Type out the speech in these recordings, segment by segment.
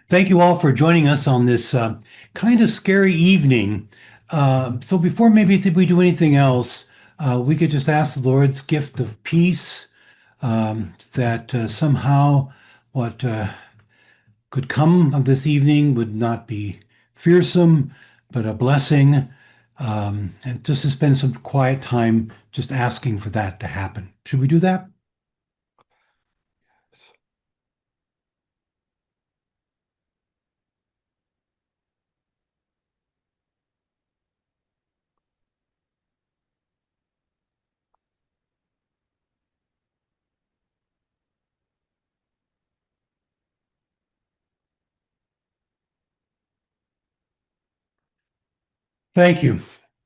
Thank you all for joining us on this kind of scary evening. So before maybe we do anything else, we could just ask the Lord's gift of peace, that somehow what could come of this evening would not be fearsome, but a blessing, and just to spend some quiet time just asking for that to happen. Should we do that? Thank you.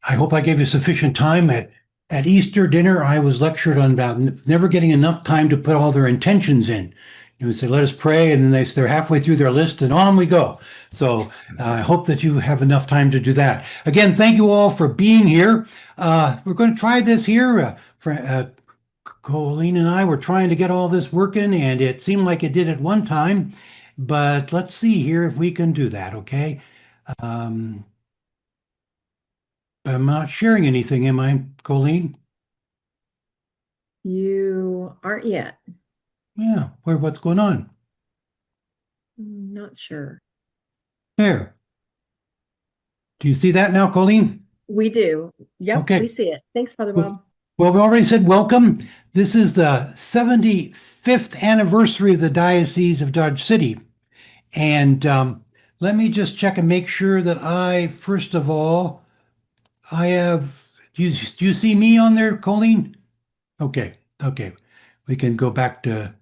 I hope I gave you sufficient time. At Easter dinner, I was lectured on about never getting enough time to put all their intentions in. You know, say, let us pray, and then they're halfway through their list, and on we go. So I hope that you have enough time to do that. Again, thank you all for being here. We're going to try this here. Colleen and I were trying to get all this working, and it seemed like it did at one time. But let's see here if we can do that, okay? Um, I'm not sharing anything, am I, Colleen? You aren't yet. Yeah, what's going on? Not sure. There. Do you see that now, Colleen? We do. Yep, we Okay. see it. Thanks, Father Well, Bob. we already said welcome. This is the 75th anniversary of the Diocese of Dodge City. And let me just check and make sure that first of all, I have, do you see me on there, Colleen? Okay, okay. We can go back to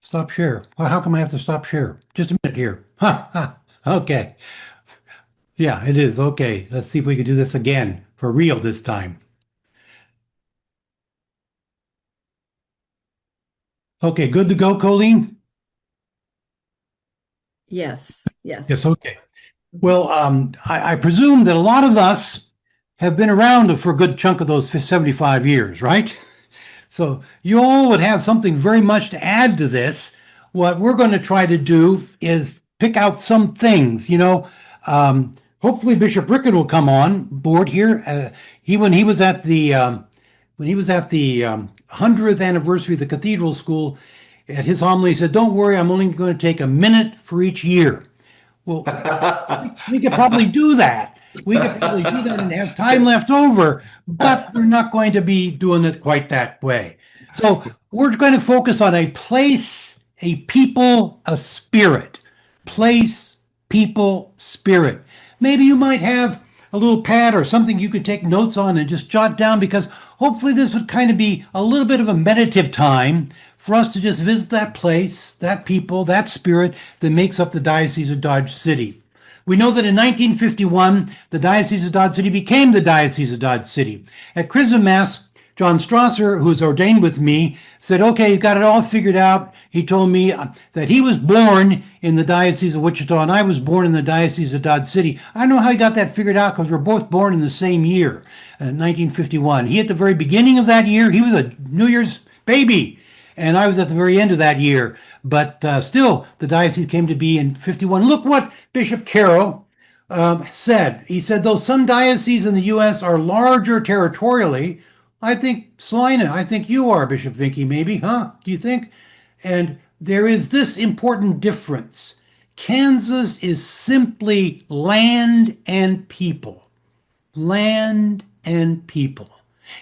stop share. Well, how come I have to stop share? Just a minute here. Ha, ha. Okay. Yeah, it is. Okay. Let's see if we can do this again for real this time. Okay, good to go, Colleen? Yes, Yes, yes. okay. Well, I presume that a lot of us have been around for a good chunk of those 75 years, right? So you all would have something very much to add to this. What we're going to try to do is pick out some things, hopefully Bishop Rickett will come on board here. When he was at the 100th anniversary of the cathedral school, at his homily, he said, "Don't worry, I'm only going to take a minute for each year." Well, we could probably do that. We could probably do that and have time left over, but we're not going to be doing it quite that way. So we're going to focus on a place, a people, a spirit. Place, people, spirit. Maybe you might have a little pad or something you could take notes on and just jot down, because hopefully this would kind of be a little bit of a meditative time for us to just visit that place, that people, that spirit that makes up the Diocese of Dodge City. We know that in 1951, the Diocese of Dodge City became the Diocese of Dodge City. At Chrism Mass, John Strasser, who's ordained with me, said, okay, he's got it all figured out. He told me that he was born in the Diocese of Wichita and I was born in the Diocese of Dodge City. I don't know how he got that figured out because we're both born in the same year, 1951. He, at the very beginning of that year, he was a New Year's baby, and I was at the very end of that year. But still, the diocese came to be in 51. Look what Bishop Carroll said. He said, though some dioceses in the U.S. are larger territorially, I think Salina, I think you are, Bishop Vinky, maybe, huh? Do you think? And there is this important difference. Kansas is simply land and people. Land and people.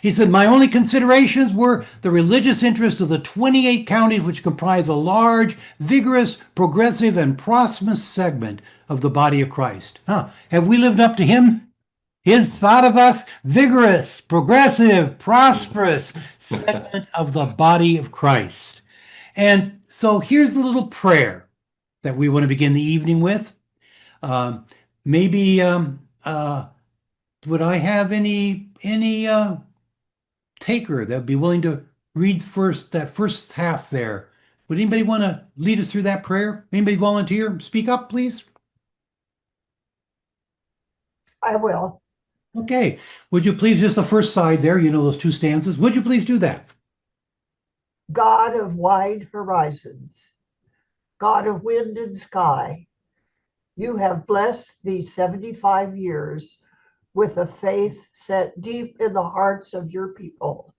He said, my only considerations were the religious interests of the 28 counties, which comprise a large, vigorous, progressive, and prosperous segment of the body of Christ. Huh. Have we lived up to him? His thought of us, vigorous, progressive, prosperous segment of the body of Christ. And so here's a little prayer that we want to begin the evening with. Um, maybe would I have any taker that would be willing to read first that first half there? Would anybody want to lead us through that prayer? Anybody volunteer? Speak up, please. I will. Okay. Would you please just the first side there, those two stanzas? Would you please do that? God of wide horizons, God of wind and sky, You have blessed these 75 years with a faith set deep in the hearts of your people.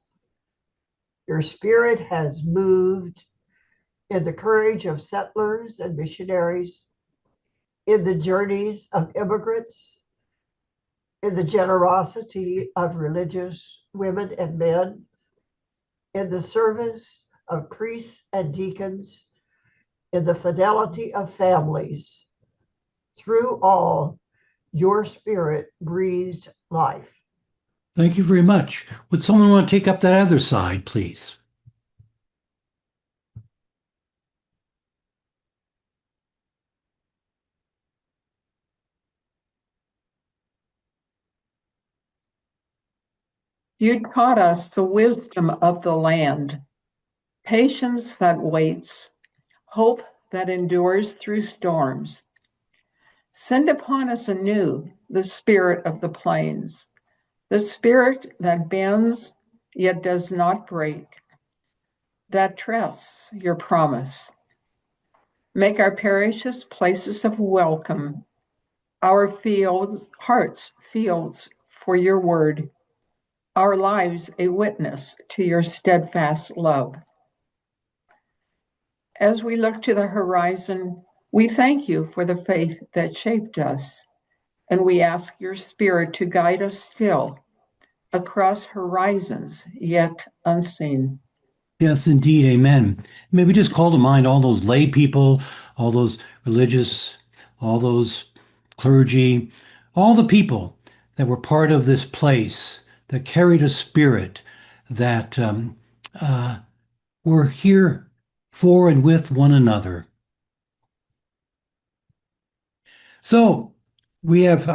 Your spirit has moved in the courage of settlers and missionaries, in the journeys of immigrants, in the generosity of religious women and men, in the service of priests and deacons, in the fidelity of families. Through all, your spirit breathed life. Thank you very much. Would someone want to take up that other side, please? You taught us the wisdom of the land, patience that waits, hope that endures through storms. Send upon us anew the spirit of the plains, the spirit that bends yet does not break, that trusts your promise. Make our parishes places of welcome, our fields, hearts, fields for your word, our lives a witness to your steadfast love. As we look to the horizon, we thank you for the faith that shaped us, and we ask your spirit to guide us still across horizons yet unseen. Yes, indeed. Amen. May we just call to mind all those lay people, all those religious, all those clergy, all the people that were part of this place that carried a spirit that were here for and with one another. So we have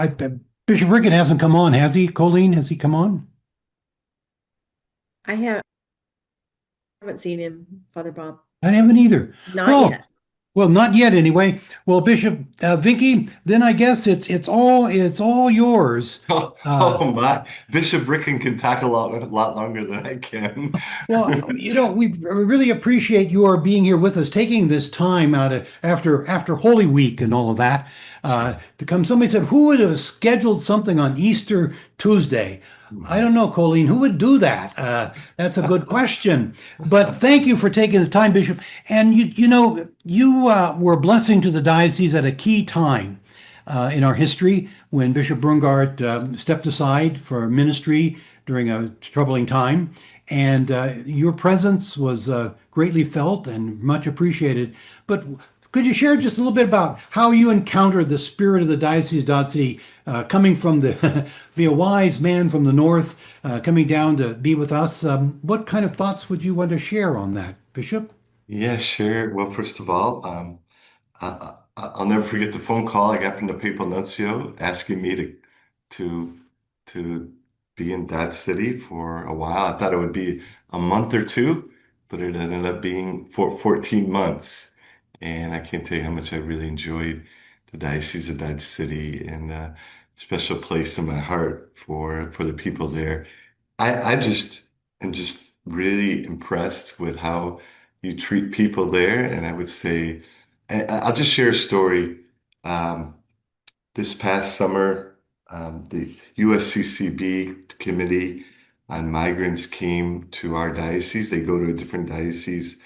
Bishop Rickett hasn't come on, has he? Colleen, has he come on? I haven't seen him, Father Bob. I haven't either. Not Oh, yet. well, not yet anyway. Well, Bishop Vinky, then I guess it's all yours. Oh, Uh, oh my. Bishop Ricken can talk a lot longer than I can. well, we really appreciate your being here with us, taking this time out of after Holy Week and all of that to come. Somebody said, who would have scheduled something on Easter Tuesday? I don't know, Colleen. Who would do that? That's a good question. But thank you for taking the time, Bishop. And you were a blessing to the diocese at a key time in our history when Bishop Brungart stepped aside for ministry during a troubling time. And your presence was greatly felt and much appreciated. But could you share just a little bit about how you encountered the spirit of the Diocese City coming from be a wise man from the north, coming down to be with us? What kind of thoughts would you want to share on that, Bishop? Yeah, sure. Well, first of all, I'll never forget the phone call I got from the Papal Nuncio asking me to to be in Dodge City for a while. I thought it would be a month or two, but it ended up being for 14 months. And I can't tell you how much I really enjoyed the Diocese of Dodge City and a special place in my heart for the people there. I just am just really impressed with how you treat people there. And I would say, I'll just share a story. Um, this past summer, the USCCB committee on migrants came to our diocese. They go to a different diocese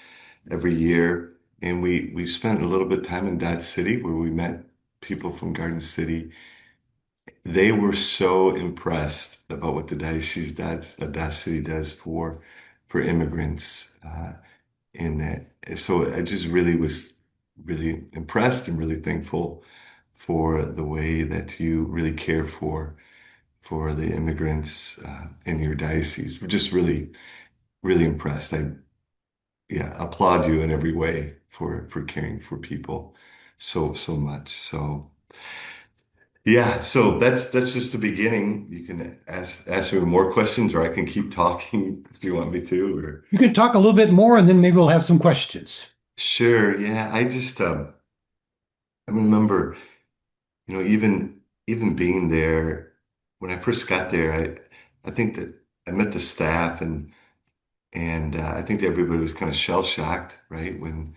every year. And we spent a little bit of time in Dodge City where we met people from Garden City. They were so impressed about what the Dodge City does for immigrants in that. So I just really was really impressed and really thankful for the way that you really care for the immigrants in your diocese. We're just really, really impressed. I yeah, applaud you in every way for caring for people so much. So yeah, so that's just the beginning. You can ask me more questions, or I can keep talking if you want me to. Or You could talk a little bit more, and then maybe we'll have some questions. sure, yeah. I remember, even being there when I first got there. I think that I met the staff and I think everybody was kind of shell shocked, right, when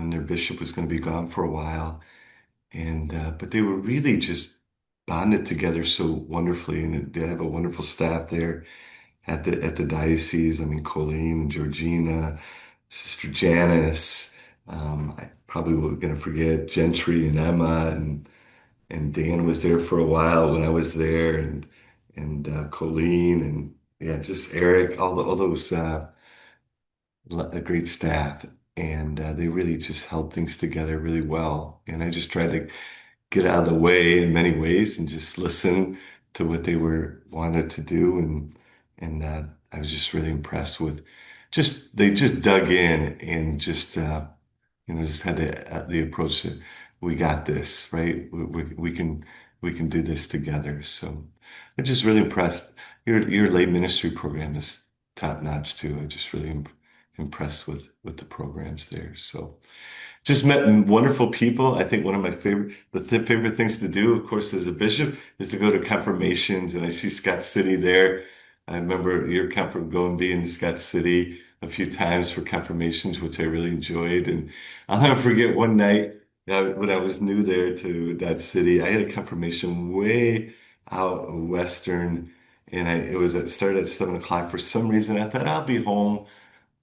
their bishop was going to be gone for a while. and but they were really just bonded together so wonderfully, and they have a wonderful staff there at the diocese. I mean, Colleen and Georgina, Sister Janice. I probably was going to forget Gentry and Emma, and Dan was there for a while when I was there, and Colleen, and yeah, just Eric, all those a great staff, and they really just held things together really well. And I just tried to get out of the way in many ways and just listen to what they were wanted to do, and I was just really impressed with just they just dug in and just just had the approach that we got this, right? We can do this together. So I'm just really impressed. Your lay ministry program is top notch too. I just really impressed with the programs there. So just met wonderful people. I think one of my favorite things to do, of course, as a bishop, is to go to confirmations. And I see Scott City there. I remember your going being in Scott City a few times for confirmations, which I really enjoyed. And I'll never forget one night when I was new there to that city. I had a confirmation way out western, and it started at 7 o'clock. For some reason, I thought I'll be home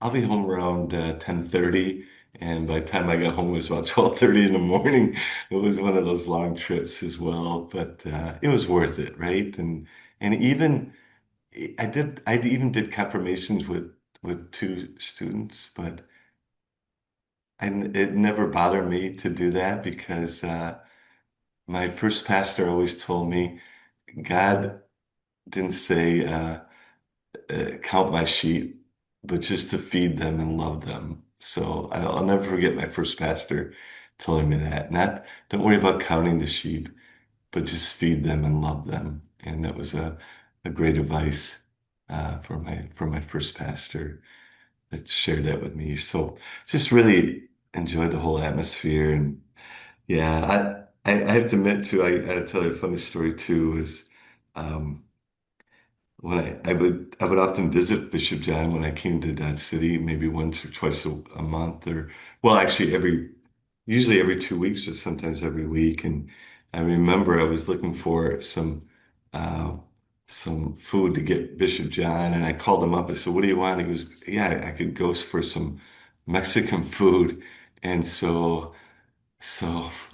around 10:30, and by the time I got home, it was about 12:30 in the morning. It was one of those long trips as well, but it was worth it, right? And even I even did confirmations with two students, but it never bothered me to do that because my first pastor always told me God didn't say count my sheep, but just to feed them and love them. So I'll never forget my first pastor telling me that. Not don't worry about counting the sheep, but just feed them and love them. And that was a great advice for my first pastor that shared that with me. So just really enjoyed the whole atmosphere. And yeah, I have to admit too, I tell you a funny story too, is um when I would often visit Bishop John when I came to Dodge City, maybe once or twice a month, or well, actually usually every 2 weeks, but sometimes every week. And I remember I was looking for uh, some food to get Bishop John, and I called him up. I said, "What do you want?" He goes, "Yeah, I could go for some Mexican food," and so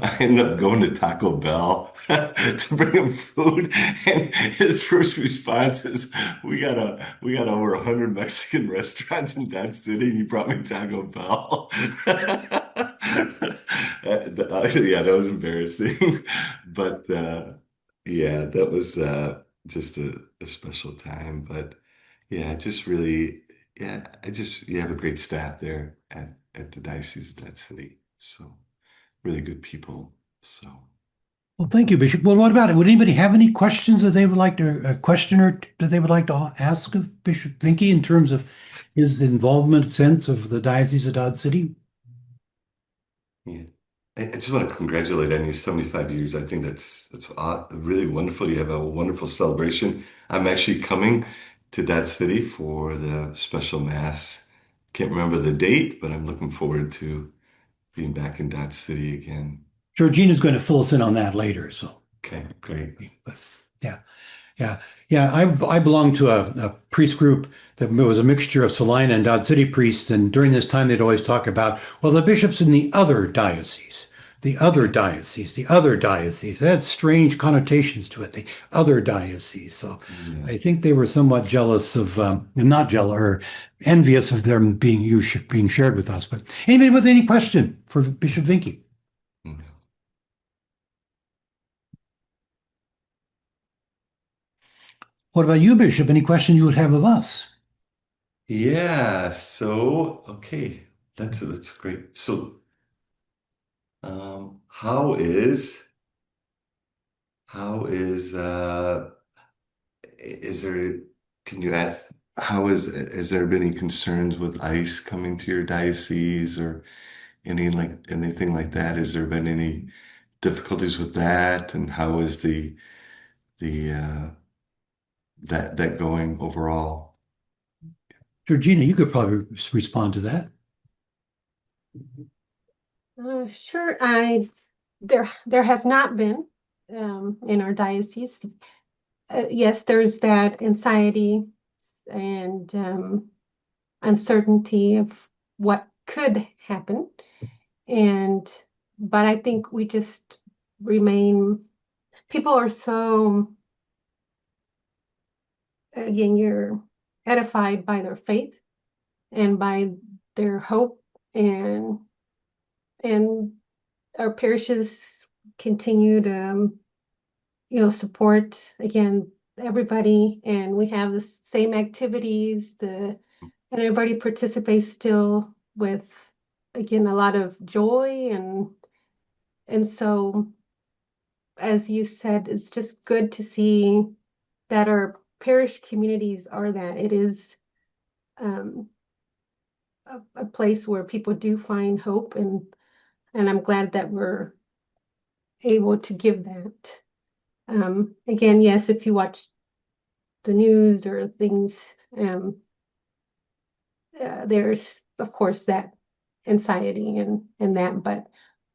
I ended up going to Taco Bell to bring him food, and his first response is, we got over 100 Mexican restaurants in that city, and you brought me Taco Bell." Yeah, that was embarrassing, but yeah, that was just a special time. But yeah, just really, yeah, you have a great staff there at the Diocese of that city, so really good people. So, Well, thank you, Bishop. Well, what about it? Would anybody have any questions that they would like to, a question or that they would like to ask of Bishop Vinky in terms of his involvement sense of the Diocese of Dodge City? yeah. I just want to congratulate on your 75 years. I think really wonderful. You have a wonderful celebration. I'm actually coming to that city for the special mass. Can't remember the date, but I'm looking forward to being back in that city again. Georgina's going to fill us in on that later. So, Okay, great. but yeah. Yeah, yeah. I belonged to a priest group that was a mixture of Salina and Dodge City priests, and during this time they'd always talk about, well, the bishops in the other diocese, the other diocese, the other diocese. That had strange connotations to it, the other diocese. So Yeah. I think they were somewhat jealous of, not jealous or envious of them being shared with us. But anybody with any question for Bishop Vinky? Mm. What about you, Bishop? Any question you would have of us? Yeah, so okay. That's great. So how is there, can you add, has there been any concerns with ICE coming to your diocese or anything like that? Has there been any difficulties with that? And how is the that going overall? Georgina, you could probably respond to that. Sure. I There has not been in our diocese. Yes, there's that anxiety and uncertainty of what could happen. And but I think we just remain, people are so, again, you're edified by their faith and by their hope, and our parishes continue to support, again, everybody, and we have the same activities, and everybody participates still with, again, a lot of joy, and so, as you said, it's just good to see that our parish communities are that. It is um, a place where people do find hope, and I'm glad that we're able to give that. Again, yes, if you watch the news or things, there's of course that anxiety and that, but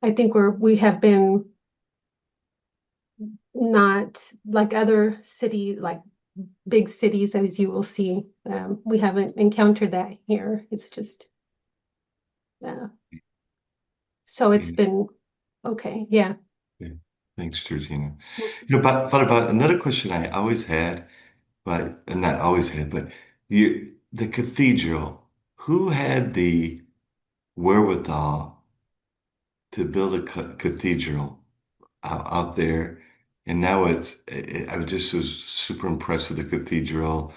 I think we have been not like other city, like big cities, as you will see. We haven't encountered that here. It's just so it's Yeah. been okay. Yeah. Yeah. Thanks, Georgina. But another question I always had, but not always had, but the cathedral, who had the wherewithal to build a cathedral out there? And now I just was super impressed with the cathedral,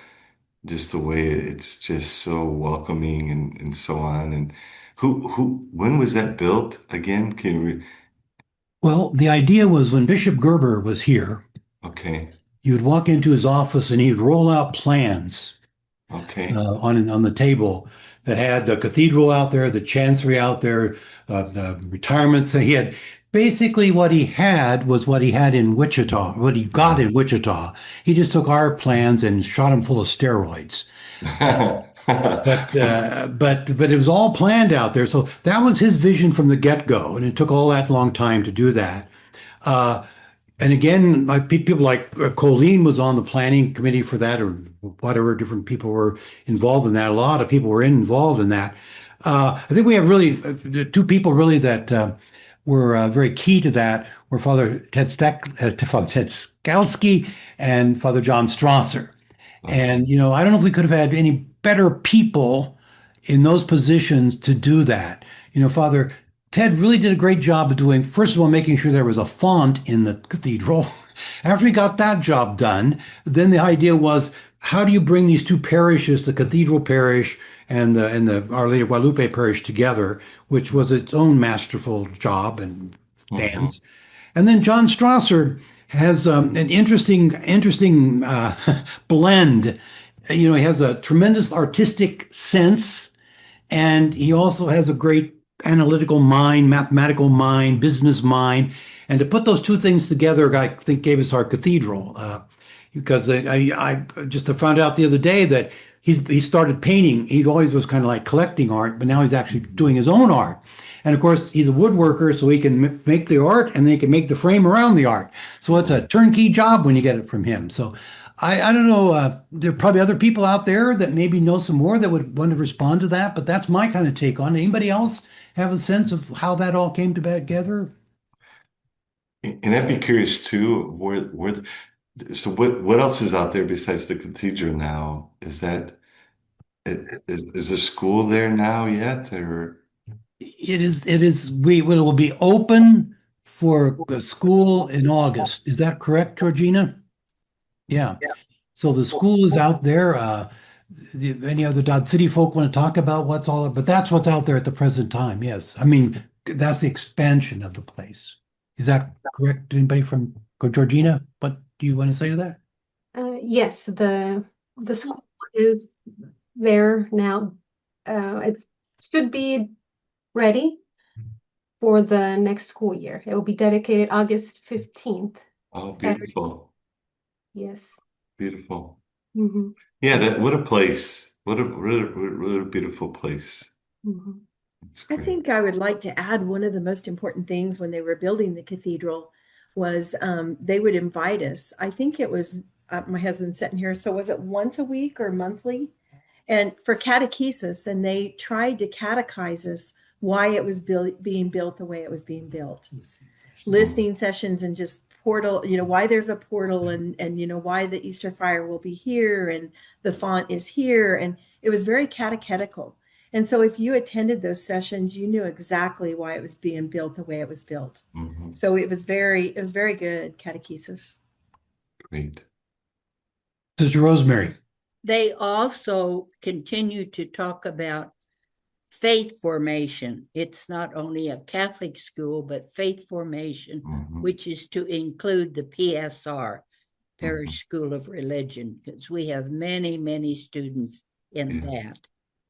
just the way it's just so welcoming and so on. And when was that built again? Well, the idea was when Bishop Gerber was here, Okay, you would walk into his office and he'd roll out plans okay. on the table that had the cathedral out there, the chancery out there, the retirement. So he had basically what he had was what he had in Wichita, what he got in Wichita. He just took our plans and shot them full of steroids. But it was all planned out there. So that was his vision from the get-go, and it took all that long time to do that. Uh, and again, people like Colleen was on the planning committee for that, or whatever different people were involved in that. A lot of people were involved in that. I think we have really two people really that were very key to that were Father Ted Skalski and Father John Strasser. Okay. And, I don't know if we could have had any better people in those positions to do that. Father Ted really did a great job of doing, first of all, making sure there was a font in the cathedral. After he got that job done, then the idea was, how do you bring these two parishes, the cathedral parish and the Our Lady of Guadalupe parish together, which was its own masterful job and Mhm. stands. And then John Strasser has an interesting blend. He has a tremendous artistic sense, and he also has a great analytical mind, mathematical mind, business mind. And to put those two things together, I think gave us our cathedral. Because I just found out the other day that he started painting. He always was kind of like collecting art, but now he's actually doing his own art. And of course, he's a woodworker, so he can make the art and then he can make the frame around the art. So it's a turnkey job when you get it from him. So I don't know. There are probably other people out there that maybe know some more that would want to respond to that, but that's my kind of take on it. Anybody else have a sense of how that all came together? And I'd be curious too, so what else is out there besides the cathedral now? Is the school there now yet, or It is, it will be open for school in August. Is that correct, Georgina? Yeah. So the school is out there. Any other Dodge City folk want to talk about but that's what's out there at the present time. Yes. I mean, that's the expansion of the place. Is that correct? Anybody from Georgina? What do you want to say to that? Yes, the school is there now. It should be ready for the next school year. It will be dedicated August 15th, oh, Saturday. beautiful, Yes. beautiful. Hmm. Yeah, what a place. What a really, really, really beautiful place. Hmm. It's I great. think I would like to add one of the most important things when they were building the cathedral was they would invite us. I think it was my husband sitting here. So was it once a week or monthly? And for catechesis, and they tried to catechize us why it was being built the way it was being built. Listening sessions and just portal, why there's a portal and why the Easter fire will be here and the font is here. And it was very catechetical. And so if you attended those sessions, you knew exactly why it was being built the way it was built. Mhm. So it was very good catechesis. Great. Sister Rosemary. They also continue to talk about faith formation. It's not only a Catholic school, but faith formation, Mhm. which is to include the PSR, Parish School of Religion, because we have many, many students in that.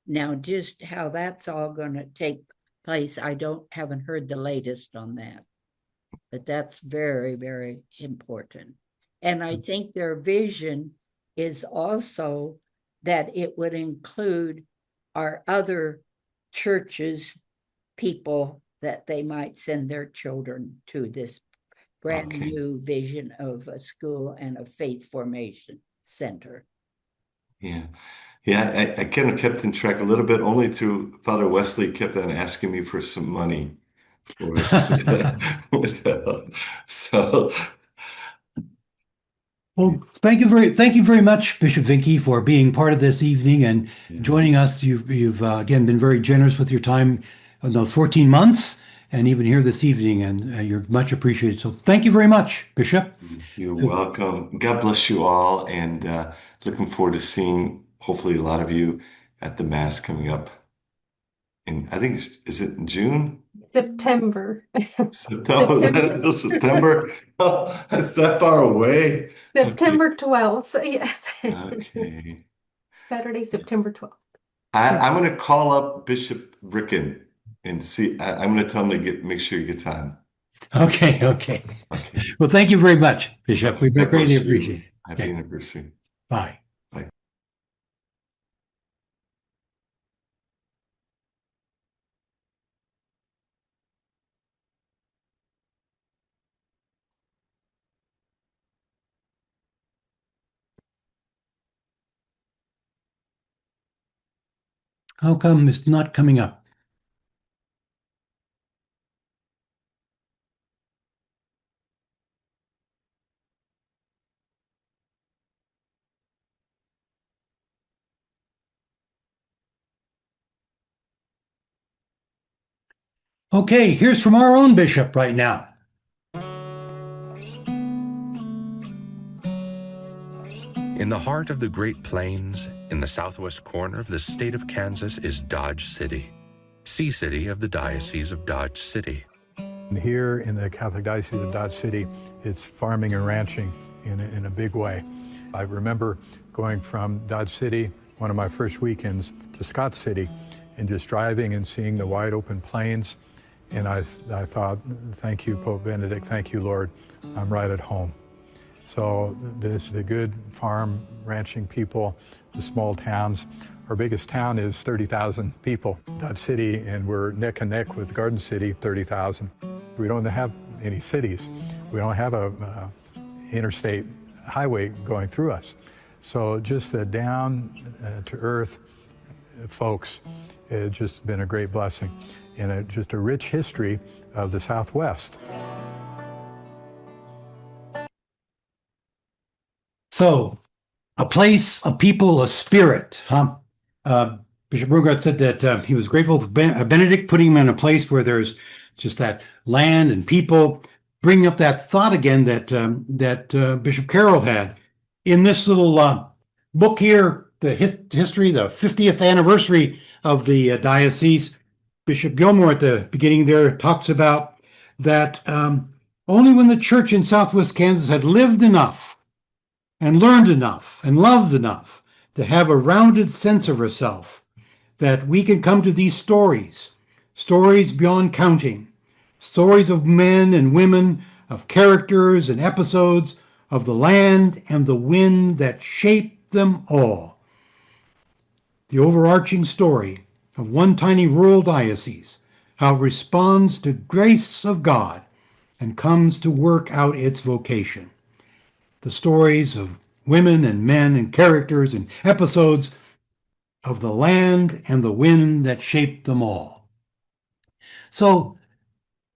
Now, just how that's all going to take place, I haven't heard the latest on that. But that's very, very important. And I think their vision is also that it would include our other churches, people that they might send their children to this brand Okay. new vision of a school and a faith formation center. Yeah. Yeah, I kind of kept in track a little bit only through Father Wesley kept on asking me for some money. So Well, thank you very much, Bishop Vinke, for being part of this evening and joining us. You've again been very generous with your time in those 14 months and even here this evening, and you're much appreciated. So thank you very much, Bishop. you're welcome. God bless you all, and looking forward to seeing hopefully a lot of you at the Mass coming up. And I think is it in June? September. September. September. Oh, that's that far away. September 12th. Yes. Okay. Saturday, September 12th. I'm going to call up Bishop Ricken and see. I'm going to tell him to make sure he gets on. Okay. Okay. Well, thank you very much, Bishop. We God greatly bless you. appreciate it. Happy Okay. anniversary. Bye. Bye. How come it's not coming up? Okay, here's from our own bishop right now. In the heart of the Great Plains, in the southwest corner of the state of Kansas, is Dodge City, sea city of the Diocese of Dodge City. Here in the Catholic Diocese of Dodge City, it's farming and ranching in a big way. I remember going from Dodge City, one of my first weekends, to Scott City, and just driving and seeing the wide open plains. And I thought, thank you, Pope Benedict, thank you, Lord, I'm right at home. So the good farm ranching people, the small towns. Our biggest town is 30,000 people, Dodge City, and we're neck and neck with Garden City, 30,000. We don't have any cities. We don't have a interstate highway going through us. So just the down to earth folks, it's just been a great blessing and just a rich history of the Southwest. So, a place, a people, a spirit, huh? Bishop Brugart said that he was grateful to Benedict putting him in a place where there's just that land and people, bringing up that thought again that Bishop Carroll had in this little book here, the history, the 50th anniversary of the diocese. Bishop Gilmore at the beginning there talks about that only when the church in Southwest Kansas had lived enough and learned enough and loved enough to have a rounded sense of herself, that we can come to these stories beyond counting, stories of men and women, of characters and episodes, of the land and the wind that shaped them all. The overarching story of one tiny rural diocese, how it responds to grace of God and comes to work out its vocation. The stories of women and men and characters and episodes of the land and the wind that shaped them all. So,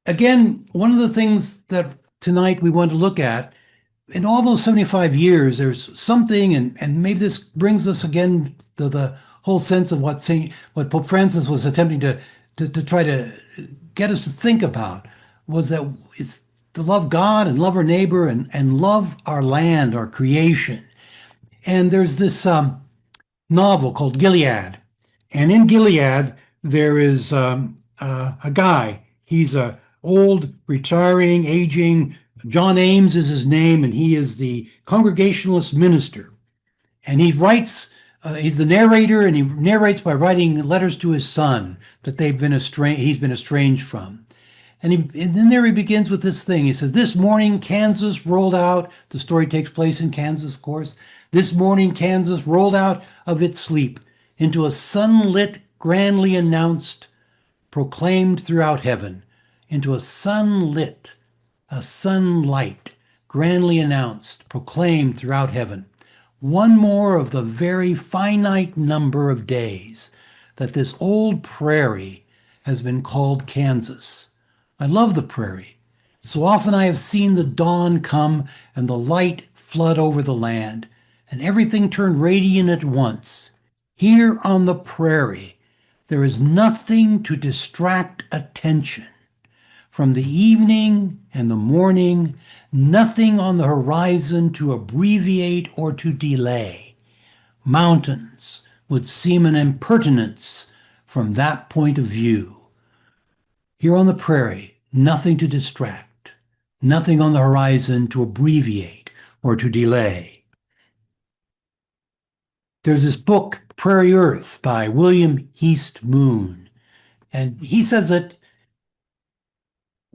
again, one of the things that tonight we want to look at, in all those 75 years, there's something, and maybe this brings us again to the whole sense of what Pope Francis was attempting to try to get us to think about, was that it's to love God and love our neighbor and love our land, our creation. And there's this novel called Gilead. And in Gilead, there is a guy. He's a old, retiring, aging. John Ames is his name, and he is the Congregationalist minister. And he writes, he's the narrator, and he narrates by writing letters to his son that he's been estranged from. And then there he begins with this thing. He says, "This morning Kansas rolled out." The story takes place in Kansas, of course. "This morning Kansas rolled out of its sleep into a sunlit, grandly announced, proclaimed throughout heaven, into a sunlight, grandly announced, proclaimed throughout heaven. One more of the very finite number of days that this old prairie has been called Kansas. I love the prairie. So often I have seen the dawn come and the light flood over the land, and everything turn radiant at once. Here on the prairie, there is nothing to distract attention. From the evening and the morning, nothing on the horizon to abbreviate or to delay. Mountains would seem an impertinence from that point of view. Here on the prairie, nothing to distract, nothing on the horizon to abbreviate or to delay. There's this book, Prairie Earth, by William East Moon, and he says that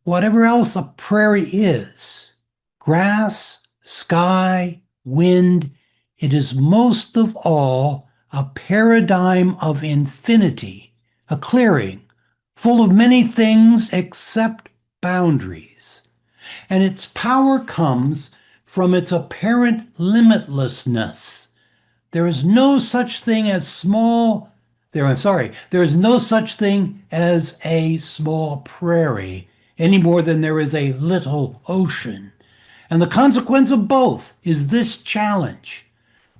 whatever else a prairie is, grass, sky, wind, it is most of all a paradigm of infinity, a clearing, full of many things except boundaries. And its power comes from its apparent limitlessness. There is no such thing as there is no such thing as a small prairie any more than there is a little ocean. And the consequence of both is this challenge.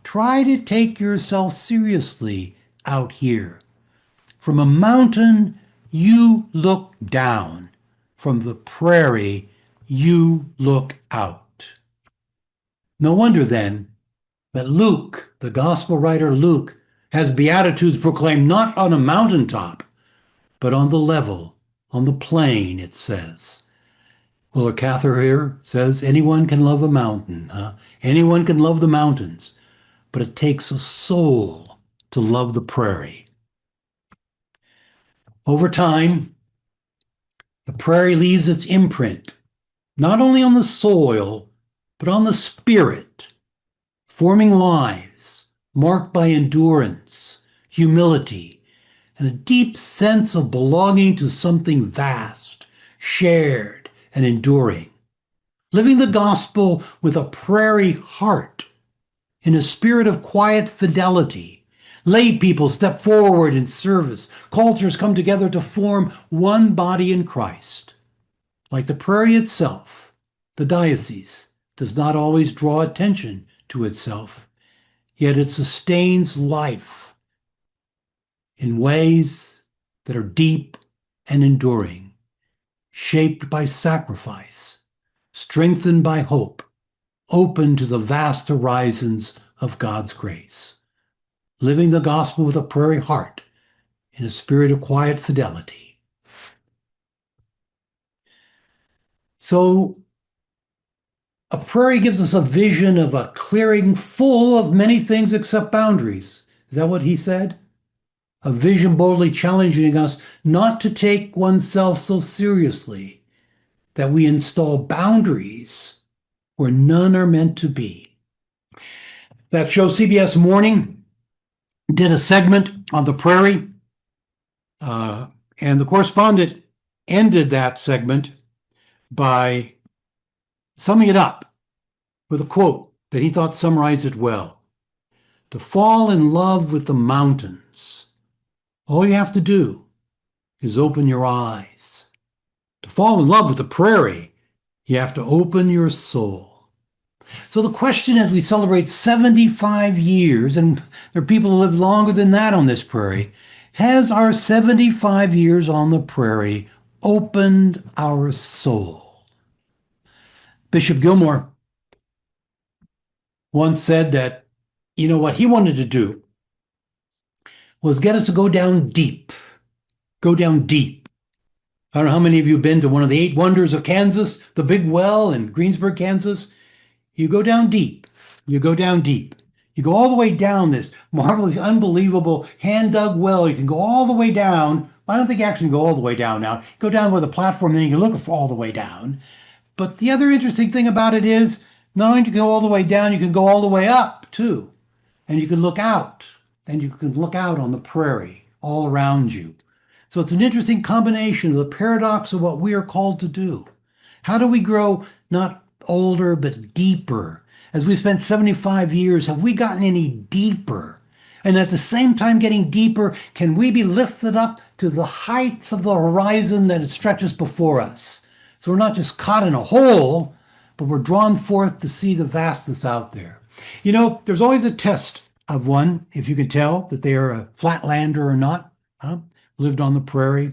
Try to take yourself seriously out here. From a mountain, you look down. From the prairie, you look out. No wonder then that Luke, the gospel writer Luke, has Beatitudes proclaimed not on a mountaintop, but on the level, on the plain, it says. Willer Cather here says anyone can love a mountain, Anyone can love the mountains, but it takes a soul to love the prairie. Over time, the prairie leaves its imprint, not only on the soil, but on the spirit, forming lives marked by endurance, humility, and a deep sense of belonging to something vast, shared, and enduring. Living the gospel with a prairie heart, in a spirit of quiet fidelity. Lay people step forward in service. Cultures come together to form one body in Christ. Like the prairie itself, the diocese does not always draw attention to itself, yet it sustains life in ways that are deep and enduring, shaped by sacrifice, strengthened by hope, open to the vast horizons of God's grace. Living the gospel with a prairie heart in a spirit of quiet fidelity. So, a prairie gives us a vision of a clearing full of many things except boundaries. Is that what he said? A vision boldly challenging us not to take oneself so seriously that we install boundaries where none are meant to be. That show, CBS Morning, did a segment on the prairie, Uh, and the correspondent ended that segment by summing it up with a quote that he thought summarized it well. To fall in love with the mountains, all you have to do is open your eyes. To fall in love with the prairie, you have to open your soul. So the question as we celebrate 75 years, and there are people who live longer than that on this prairie, has our 75 years on the prairie opened our soul? Bishop Gilmore once said that, what he wanted to do was get us to go down deep. Go down deep. I don't know how many of you have been to one of the 8 wonders of Kansas, the Big Well in Greensburg, Kansas. You go down deep. You go down deep. You go all the way down this marvelous, unbelievable hand-dug well. You can go all the way down. I don't think you actually go all the way down now. Go down with a platform, then you can look all the way down. But the other interesting thing about it is, not only do you go all the way down, you can go all the way up too. And you can look out. And you can look out on the prairie all around you. So it's an interesting combination of the paradox of what we are called to do. How do we grow not older, but deeper? As we've spent 75 years, have we gotten any deeper? And at the same time getting deeper, can we be lifted up to the heights of the horizon that it stretches before us? So we're not just caught in a hole, but we're drawn forth to see the vastness out there. There's always a test of one, if you can tell that they are a flatlander or not, lived on the prairie.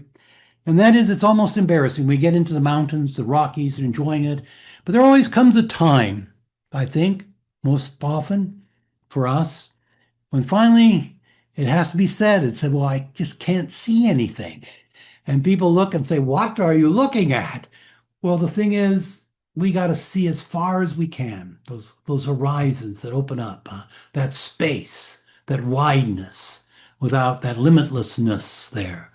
And that is, it's almost embarrassing. We get into the mountains, the Rockies, and enjoying it. But there always comes a time, I think, most often for us, when finally it has to be said. It said, well, I just can't see anything. And people look and say, what are you looking at? Well, the thing is, we got to see as far as we can, those horizons that open up, that space, that wideness, without that limitlessness there.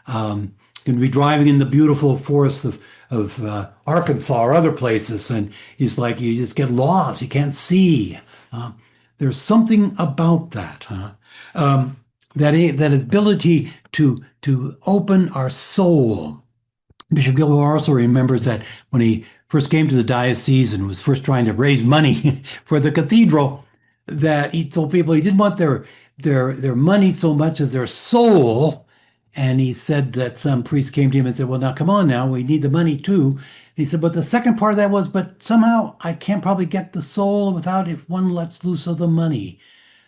You can be driving in the beautiful forests of Arkansas or other places, and it's like you just get lost. You can't see. There's something about that, that ability to open our soul. Bishop Gilmore also remembers that when he first came to the diocese and was first trying to raise money for the cathedral, that he told people he didn't want their money so much as their soul. And he said that some priest came to him and said, well, now come on now, we need the money too. And he said, but the second part of that was, but somehow I can't probably get the soul without if one lets loose of the money.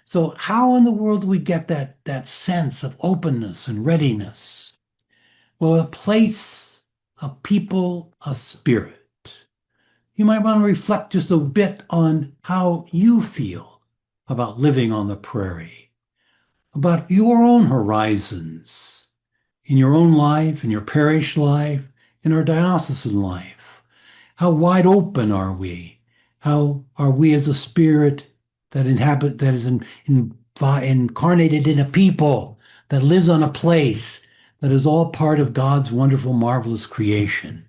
So how in the world do we get that sense of openness and readiness? Well, a place, a people, a spirit. You might want to reflect just a bit on how you feel about living on the prairie, about your own horizons in your own life, in your parish life, in our diocesan life. How wide open are we? How are we as a spirit that is incarnated in a people, that lives on a place, that is all part of God's wonderful, marvelous creation?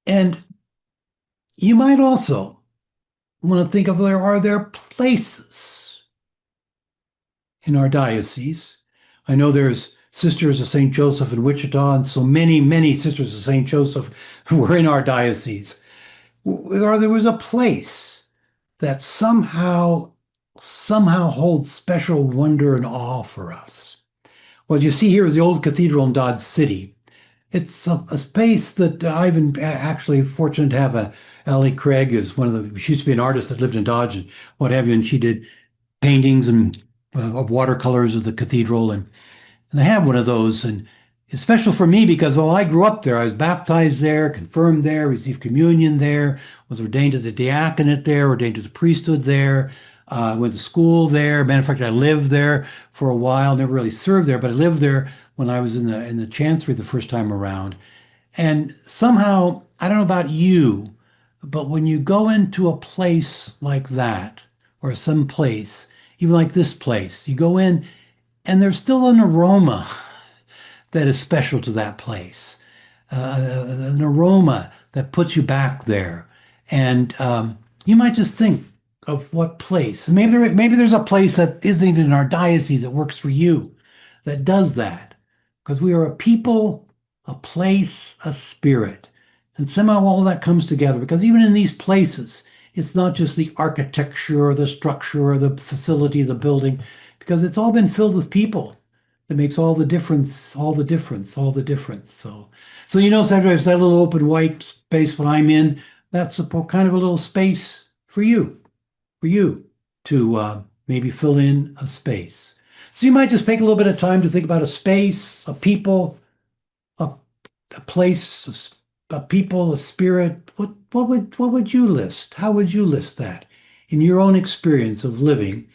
And you might also want to think of, are there places in our diocese? I know there's Sisters of St. Joseph in Wichita, and so many, many Sisters of St. Joseph who were in our diocese. Or there was a place that somehow holds special wonder and awe for us. Well, you see here is the old cathedral in Dodge City. It's a space that I've been actually fortunate to have Ellie Craig is she used to be an artist that lived in Dodge and what have you, and she did paintings and watercolors of the cathedral, and I have one of those, and it's special for me because, I grew up there. I was baptized there, confirmed there, received communion there, was ordained to the diaconate there, ordained to the priesthood there, went to school there. Matter of fact, I lived there for a while, never really served there, but I lived there when I was in the chancery the first time around. And somehow, I don't know about you, but when you go into a place like that, or some place, even like this place, you go in and there's still an aroma that is special to that place, an aroma that puts you back there. And you might just think, of what place. Maybe there's a place that isn't even in our diocese that works for you that does that. Because we are a people, a place, a spirit. And somehow all that comes together. Because even in these places, it's not just the architecture or the structure or the facility, the building, because it's all been filled with people that makes all the difference, all the difference, all the difference. So Sandra, if that little open white space when I'm in, that's kind of a little space for you to maybe fill in a space. So you might just take a little bit of time to think about a space, a people, a, a place, a people, a spirit. What would you list? How would you list that in your own experience of living,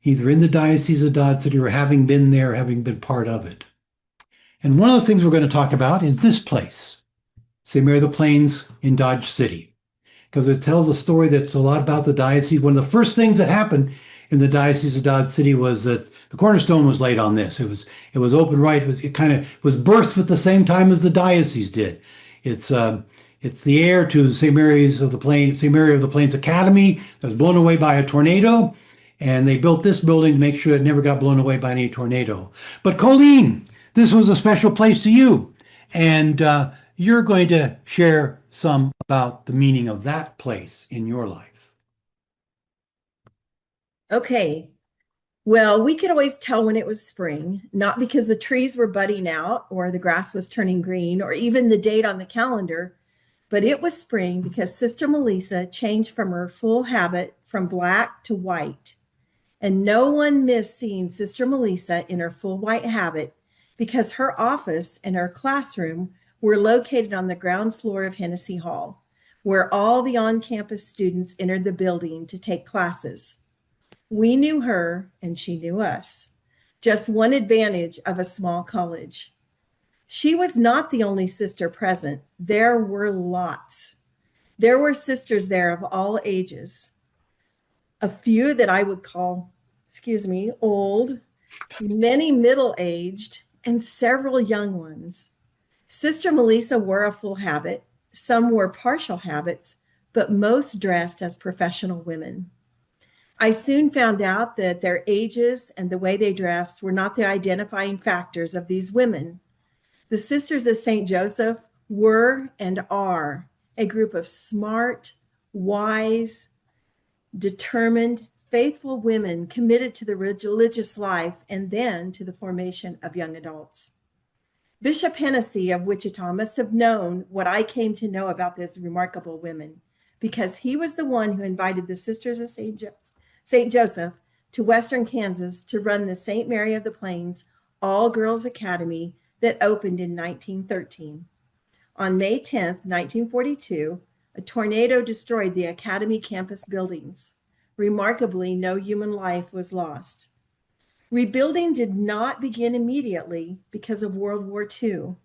either in the Diocese of Dodge City or having been there, having been part of it? And one of the things we're going to talk about is this place, St. Mary of the Plains in Dodge City, because it tells a story that's a lot about the diocese. One of the first things that happened in the Diocese of Dodge City was that the cornerstone was laid on this. It was open right. It kind of was birthed at the same time as the diocese did. It's the heir to St. Mary's of the Plains, St. Mary of the Plains Academy that was blown away by a tornado, and they built this building to make sure it never got blown away by any tornado. But Colleen, this was a special place to you, and you're going to share some about the meaning of that place in your life. Okay. Well, we could always tell when it was spring, not because the trees were budding out or the grass was turning green or even the date on the calendar, but it was spring because Sister Melissa changed from her full habit from black to white. And no one missed seeing Sister Melissa in her full white habit because her office and her classroom were located on the ground floor of Hennessy Hall, where all the on-campus students entered the building to take classes. We knew her and she knew us. Just one advantage of a small college. She was not the only sister present. There were lots. There were sisters there of all ages. A few that I would call, old, many middle-aged, and several young ones. Sister Melissa wore a full habit. Some wore partial habits, but most dressed as professional women. I soon found out that their ages and the way they dressed were not the identifying factors of these women. The Sisters of St. Joseph were and are a group of smart, wise, determined, faithful women committed to the religious life and then to the formation of young adults. Bishop Hennessy of Wichita must have known what I came to know about these remarkable women, because he was the one who invited the Sisters of St. Joseph to Western Kansas to run the St. Mary of the Plains All-Girls Academy that opened in 1913. On May 10th, 1942, a tornado destroyed the Academy campus buildings. Remarkably, no human life was lost. Rebuilding did not begin immediately because of World War II.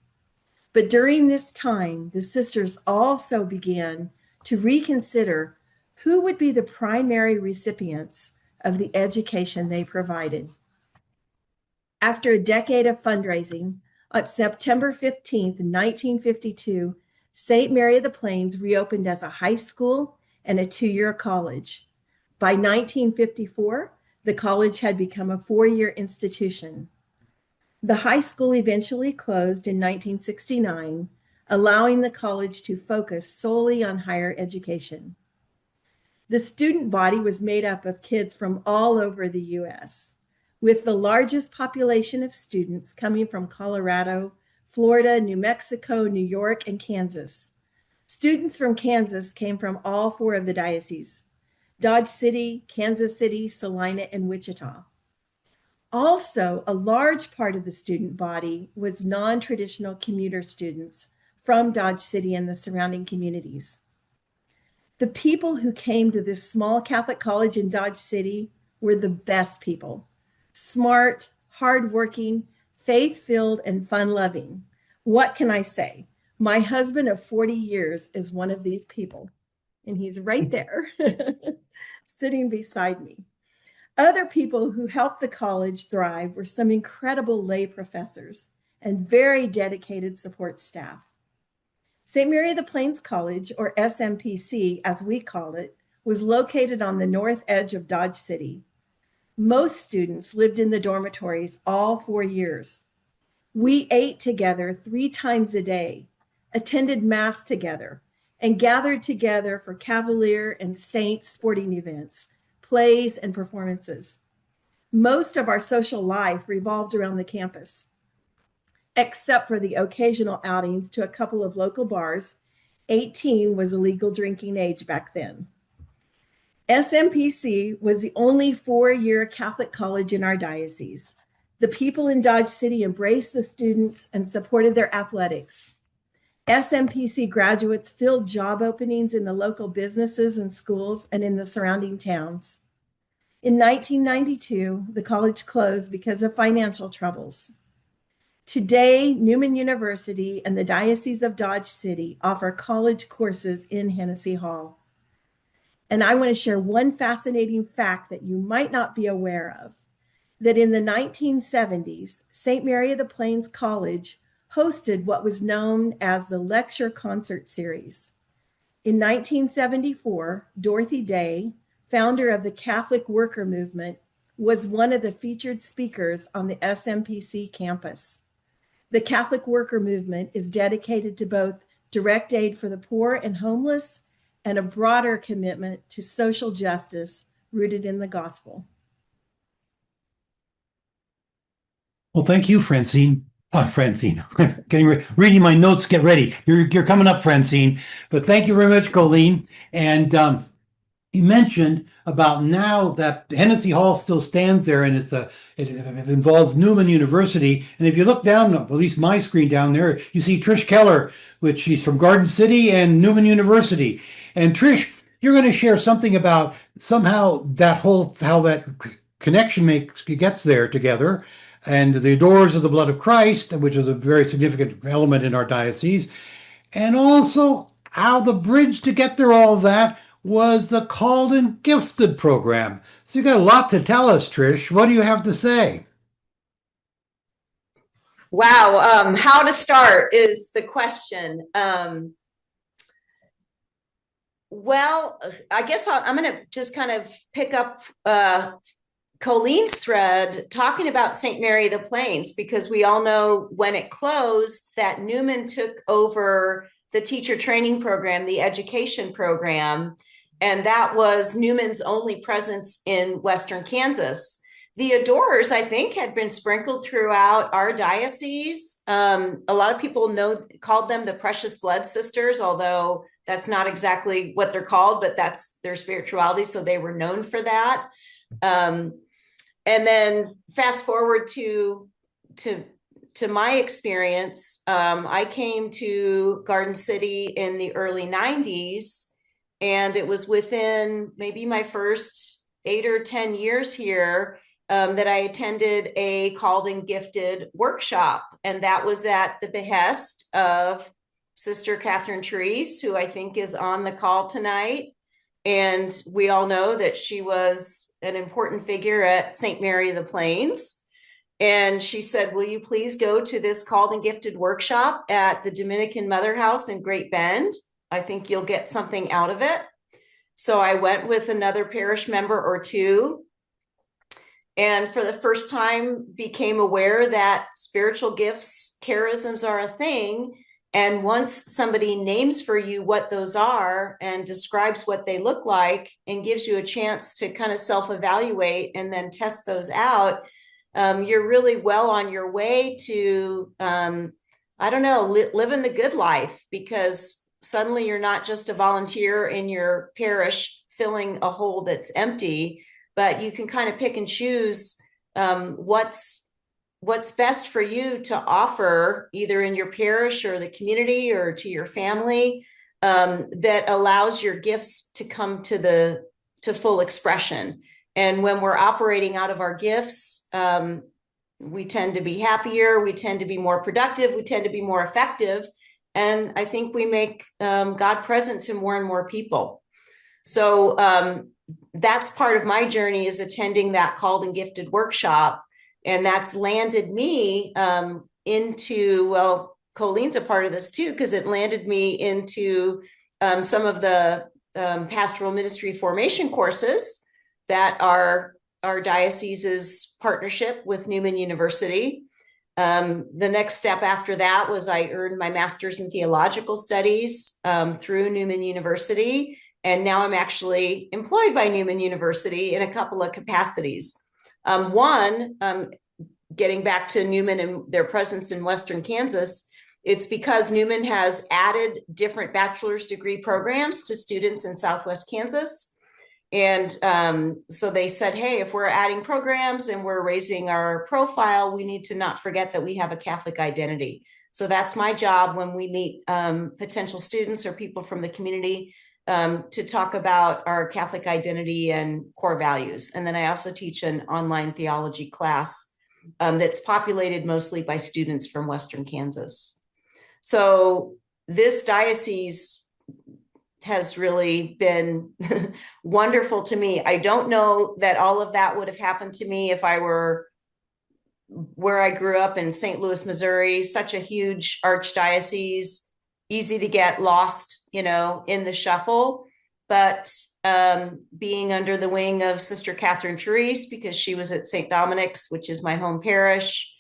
But during this time, the sisters also began to reconsider who would be the primary recipients of the education they provided. After a decade of fundraising, on September 15th, 1952, St. Mary of the Plains reopened as a high school and a two-year college. By 1954, the college had become a four-year institution. The high school eventually closed in 1969, allowing the college to focus solely on higher education. The student body was made up of kids from all over the U.S., with the largest population of students coming from Colorado, Florida, New Mexico, New York, and Kansas. Students from Kansas came from all four of the dioceses: Dodge City, Kansas City, Salina, and Wichita. Also, a large part of the student body was non-traditional commuter students from Dodge City and the surrounding communities. The people who came to this small Catholic college in Dodge City were the best people: smart, hardworking, faith-filled, and fun-loving. What can I say? My husband of 40 years is one of these people, and he's right there sitting beside me. Other people who helped the college thrive were some incredible lay professors and very dedicated support staff. St. Mary of the Plains College, or SMPC as we call it, was located on the north edge of Dodge City. Most students lived in the dormitories all 4 years. We ate together 3 times a day, attended Mass together, and gathered together for Cavalier and Saints sporting events, plays, and performances. Most of our social life revolved around the campus, except for the occasional outings to a couple of local bars. 18 was a legal drinking age back then. SMPC was the only 4-year Catholic college in our diocese. The people in Dodge City embraced the students and supported their athletics. SMPC graduates filled job openings in the local businesses and schools and in the surrounding towns. In 1992, the college closed because of financial troubles. Today, Newman University and the Diocese of Dodge City offer college courses in Hennessy Hall. And I want to share one fascinating fact that you might not be aware of, that in the 1970s, St. Mary of the Plains College hosted what was known as the Lecture Concert Series. In 1974, Dorothy Day, founder of the Catholic Worker Movement, was one of the featured speakers on the SMPC campus. The Catholic Worker Movement is dedicated to both direct aid for the poor and homeless and a broader commitment to social justice rooted in the gospel. Well, thank you, Francine. Francine, reading my notes, get ready. You're coming up, Francine. But thank you very much, Colleen. And you mentioned about now that Hennessy Hall still stands there, and it involves Newman University. And if you look down, at least my screen down there, you see Trish Keller, which she's from Garden City and Newman University. And Trish, you're going to share something about somehow how that connection gets there together, and the Doors of the Blood of Christ, which is a very significant element in our diocese, and also how the bridge to get there, all that, was the Called and Gifted program. So you got a lot to tell us, Trish. What do you have to say? Wow, how to start is the question. Well, I guess I'm going to just kind of pick up Colleen's thread talking about St. Mary of the Plains, because we all know when it closed that Newman took over the teacher training program, the education program, and that was Newman's only presence in Western Kansas. The Adorers, I think, had been sprinkled throughout our diocese. A lot of people called them the Precious Blood Sisters, although that's not exactly what they're called, but that's their spirituality, so they were known for that. And then fast forward to my experience, I came to Garden City in the early 90s, and it was within maybe my first 8 or 10 years here that I attended a Called and Gifted workshop. And that was at the behest of Sister Catherine Therese, who I think is on the call tonight. And we all know that she was an important figure at St. Mary of the Plains. And she said, will you please go to this Called and Gifted workshop at the Dominican Mother House in Great Bend? I think you'll get something out of it. So I went with another parish member or two, and for the first time became aware that spiritual gifts, charisms are a thing. And once somebody names for you what those are and describes what they look like and gives you a chance to kind of self-evaluate and then test those out, you're really well on your way to, living the good life, because suddenly you're not just a volunteer in your parish filling a hole that's empty, but you can kind of pick and choose what's best for you to offer, either in your parish or the community or to your family, that allows your gifts to come to full expression. And when we're operating out of our gifts, we tend to be happier, we tend to be more productive, we tend to be more effective. And I think we make God present to more and more people. So that's part of my journey, is attending that Called and Gifted workshop. And that's landed me into, well, Colleen's a part of this too, because it landed me into some of the pastoral ministry formation courses that are our diocese's partnership with Newman University. The next step after that was I earned my master's in theological studies through Newman University. And now I'm actually employed by Newman University in a couple of capacities. One, getting back to Newman and their presence in Western Kansas, it's because Newman has added different bachelor's degree programs to students in Southwest Kansas. And so they said, hey, if we're adding programs and we're raising our profile, we need to not forget that we have a Catholic identity. So that's my job when we meet potential students or people from the community to talk about our Catholic identity and core values. And then I also teach an online theology class that's populated mostly by students from Western Kansas. So this diocese has really been wonderful to me. I don't know that all of that would have happened to me if I were where I grew up in St. Louis, Missouri, such a huge archdiocese, easy to get lost, in the shuffle. But being under the wing of Sister Catherine Therese, because she was at St. Dominic's, which is my home parish,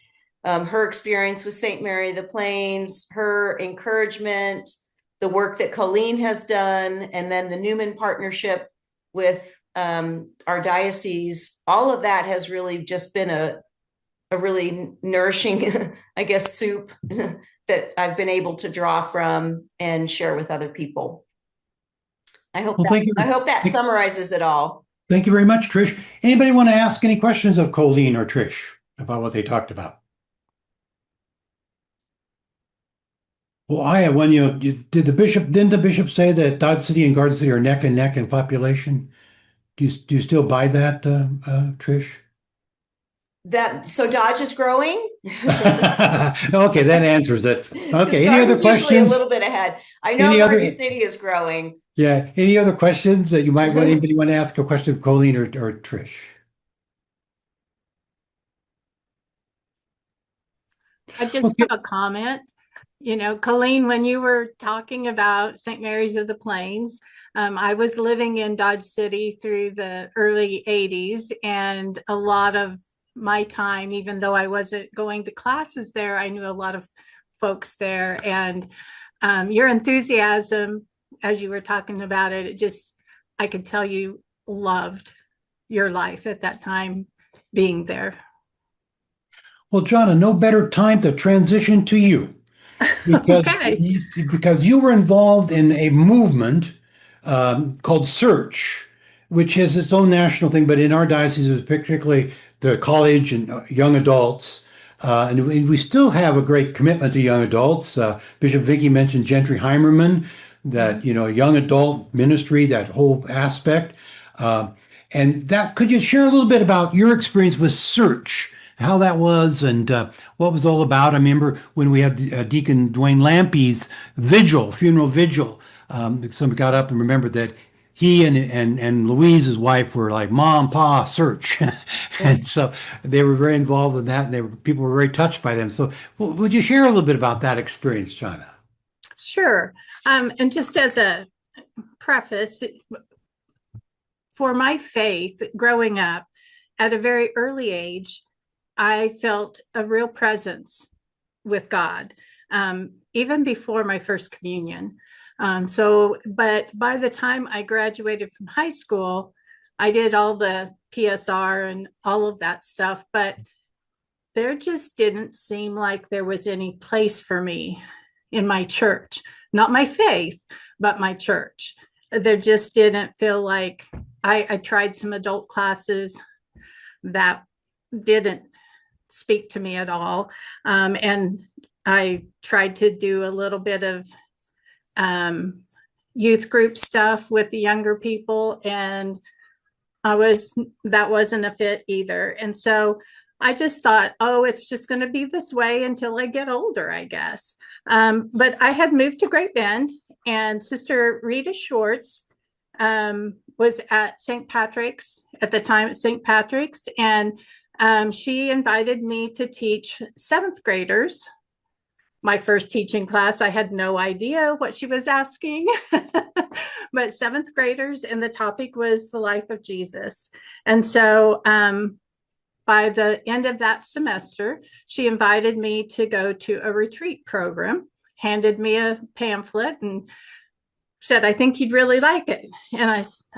her experience with St. Mary of the Plains, her encouragement, the work that Colleen has done, and then the Newman partnership with our diocese, all of that has really just been a really nourishing, I guess, soup that I've been able to draw from and share with other people. I hope that summarizes it all. Thank you very much, Trish. Anybody want to ask any questions of Colleen or Trish about what they talked about? Well, didn't the bishop say that Dodge City and Garden City are neck and neck in population? Do you still buy that, Trish? So Dodge is growing. Okay, that answers it. Okay, any other questions? Usually a little bit ahead. I know Garden City is growing. Yeah. Any other questions that anybody want to ask a question of Colleen or Trish? I just have a comment. Colleen, when you were talking about St. Mary's of the Plains, I was living in Dodge City through the early 80s, and a lot of my time, even though I wasn't going to classes there, I knew a lot of folks there. And your enthusiasm, as you were talking about it, I could tell you loved your life at that time being there. Well, Jonna, no better time to transition to you. Because you were involved in a movement called Search, which has its own national thing, but in our diocese, it's particularly the college and young adults. And we still have a great commitment to young adults. Bishop Vicky mentioned Gentry Heimerman, that, young adult ministry, that whole aspect. And could you share a little bit about your experience with Search, how that was and what was all about? I remember when we had Deacon Dwayne Lampy's funeral vigil, somebody got up and remembered that he and Louise, his wife, were like Mom, Pa, Search. And so they were very involved in that, and people were very touched by them. So would you share a little bit about that experience, Jonna? Sure. And just as a preface, for my faith growing up at a very early age, I felt a real presence with God, even before my first communion. But by the time I graduated from high school, I did all the PSR and all of that stuff, but there just didn't seem like there was any place for me in my church, not my faith, but my church. There just didn't feel like I tried some adult classes that didn't speak to me at all. And I tried to do a little bit of youth group stuff with the younger people, and that wasn't a fit either. And so I just thought, it's just going to be this way until I get older, I guess. But I had moved to Great Bend, and Sister Rita Schwartz was at St. Patrick's at the time, St. Patrick's, and she invited me to teach 7th graders my first teaching class, I had no idea what she was asking, but seventh graders, and the topic was the life of Jesus. And so by the end of that semester, she invited me to go to a retreat program, handed me a pamphlet, and said, I think you'd really like it. And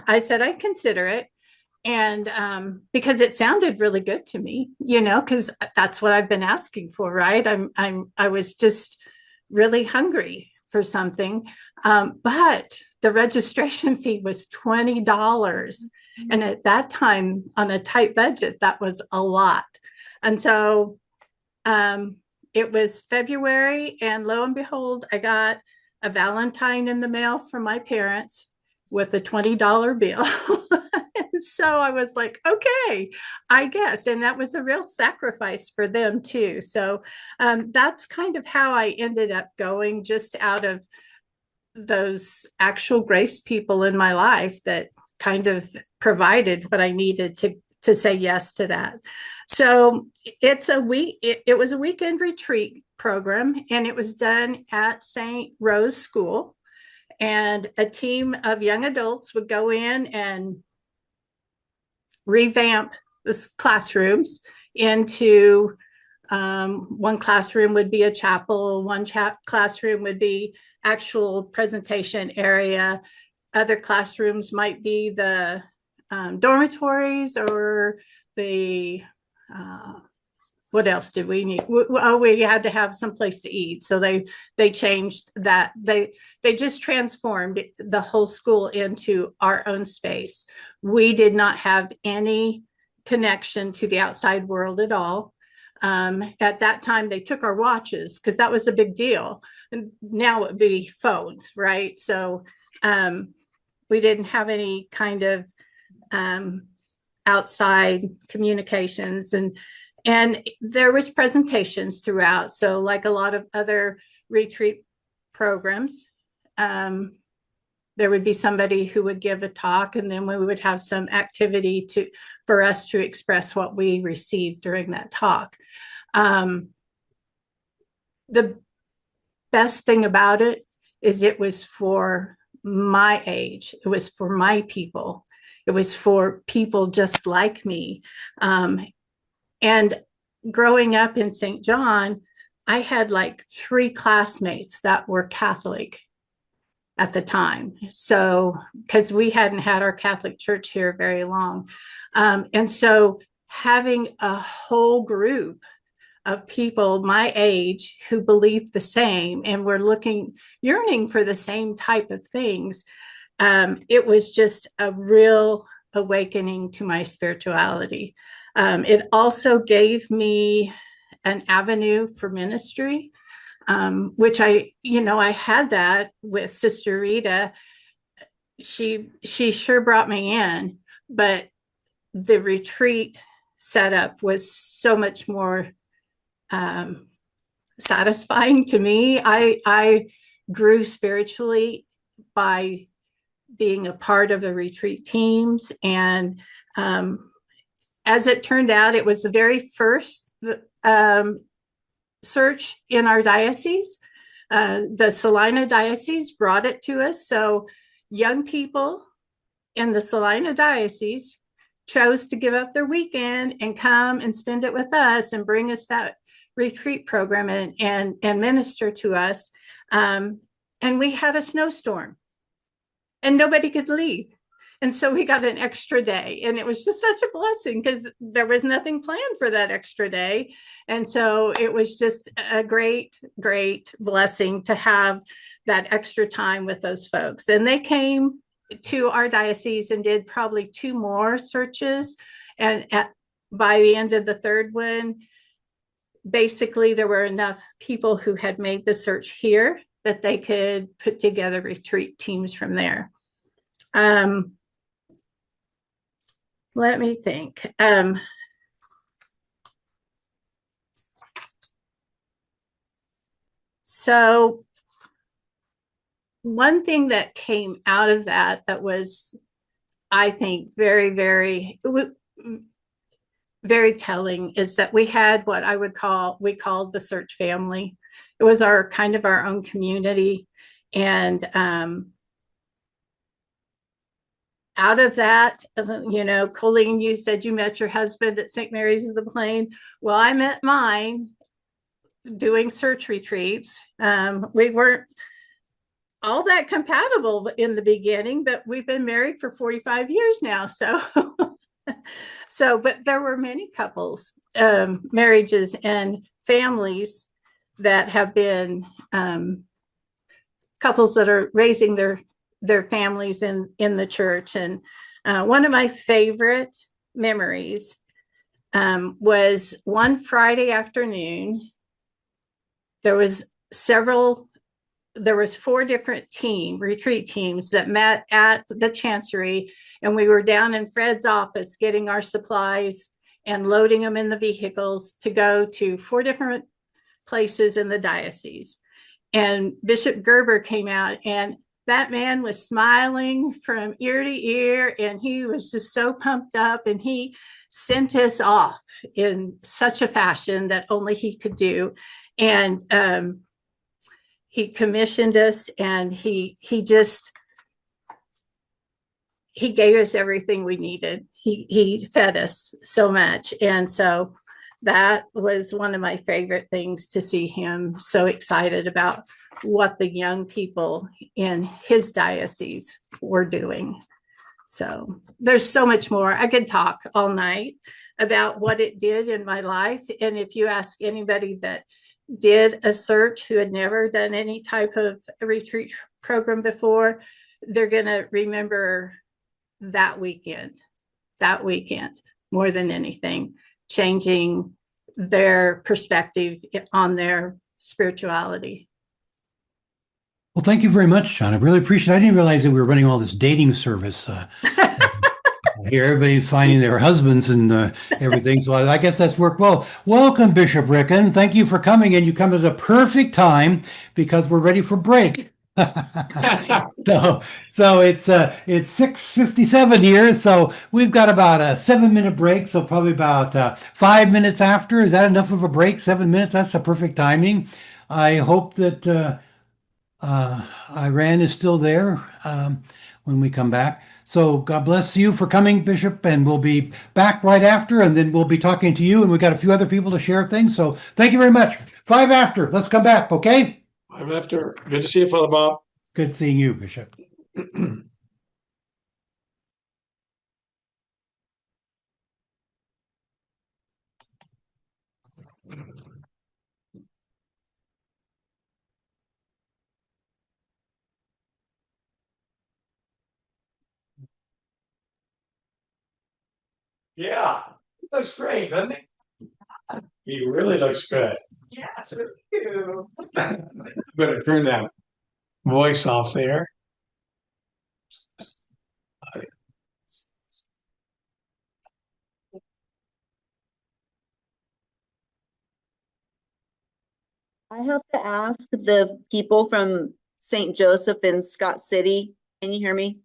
I said, I'd consider it. And because it sounded really good to me, because that's what I've been asking for, right? I was just really hungry for something. But the registration fee was $20. And at that time, on a tight budget, that was a lot. And so it was February, and lo and behold, I got a Valentine in the mail from my parents with a $20 bill. So I was like, okay, I guess. And that was a real sacrifice for them too. So that's kind of how I ended up going, just out of those actual grace people in my life that kind of provided what I needed to say yes to that. So it was a weekend retreat program, and it was done at St. Rose School. And a team of young adults would go in and revamp the classrooms into one classroom would be a chapel, one classroom would be actual presentation area. Other classrooms might be the dormitories, or the what else did we need? We had to have some place to eat. So they changed that. They just transformed the whole school into our own space. We did not have any connection to the outside world at all. At that time, they took our watches because that was a big deal. And now it would be phones, right? So we didn't have any kind of outside communications, and there was presentations throughout. So like a lot of other retreat programs, there would be somebody who would give a talk, and then we would have some activity for us to express what we received during that talk. The best thing about it is it was for my age. It was for my people. It was for people just like me. And growing up in St. John, I had like 3 classmates that were Catholic at the time. So, because we hadn't had our Catholic church here very long. And so having a whole group of people my age who believed the same and were yearning for the same type of things, it was just a real awakening to my spirituality. It also gave me an avenue for ministry, which I had that with Sister Rita. She sure brought me in, but the retreat setup was so much more satisfying to me. I grew spiritually by being a part of the retreat teams, and as it turned out, it was the very first search in our diocese. The Salina diocese brought it to us. So young people in the Salina diocese chose to give up their weekend and come and spend it with us and bring us that retreat program and minister to us. And we had a snowstorm and nobody could leave. And so we got an extra day, and it was just such a blessing because there was nothing planned for that extra day. And so it was just a great, great blessing to have that extra time with those folks. And they came to our diocese and did probably 2 more searches. And by the end of the 3rd one, basically there were enough people who had made the search here that they could put together retreat teams from there. Let me think. So one thing that came out of that was, I think, very, very, very telling is that we had what we called the search family. it was our kind of our own community. And out of that, Colleen, you said you met your husband at St. Mary's of the Plain. Well, I met mine doing search retreats. We weren't all that compatible in the beginning, but we've been married for 45 years now. So, but there were many couples, marriages and families that have been couples that are raising their families in the church. And one of my favorite memories was one Friday afternoon. There was 4 different retreat teams that met at the Chancery, and we were down in Fred's office getting our supplies and loading them in the vehicles to go to 4 different places in the diocese. And Bishop Gerber came out, and that man was smiling from ear to ear, and he was just so pumped up, and he sent us off in such a fashion that only he could do. And he commissioned us, and he gave us everything we needed. He fed us so much. And so that was one of my favorite things, to see him so excited about what the young people in his diocese were doing. So there's so much more. I could talk all night about what it did in my life. And if you ask anybody that did a search who had never done any type of retreat program before, they're going to remember that weekend more than anything, changing their perspective on their spirituality. Well, thank you very much, Sean. I really appreciate it. I didn't realize that we were running all this dating service here. Everybody's finding their husbands and everything. So I guess that's worked well. Welcome, Bishop Rickon. Thank you for coming. And you come at a perfect time because we're ready for break. So it's 6:57 here. So we've got about a 7-minute break. So probably about 5 minutes after. Is that enough of a break? 7 minutes? That's the perfect timing. I hope that Iran is still there when we come back. So God bless you for coming, Bishop, and we'll be back right after, and then we'll be talking to you, and we've got a few other people to share things. So thank you very much. 5 after. Let's come back, okay? 5 after. Good to see you, Father Bob. Good seeing you, Bishop. Yeah, he looks great, doesn't he? He really looks good. Yes, you. Better turn that voice off there. I have to ask the people from St. Joseph in Scott City. Can you hear me?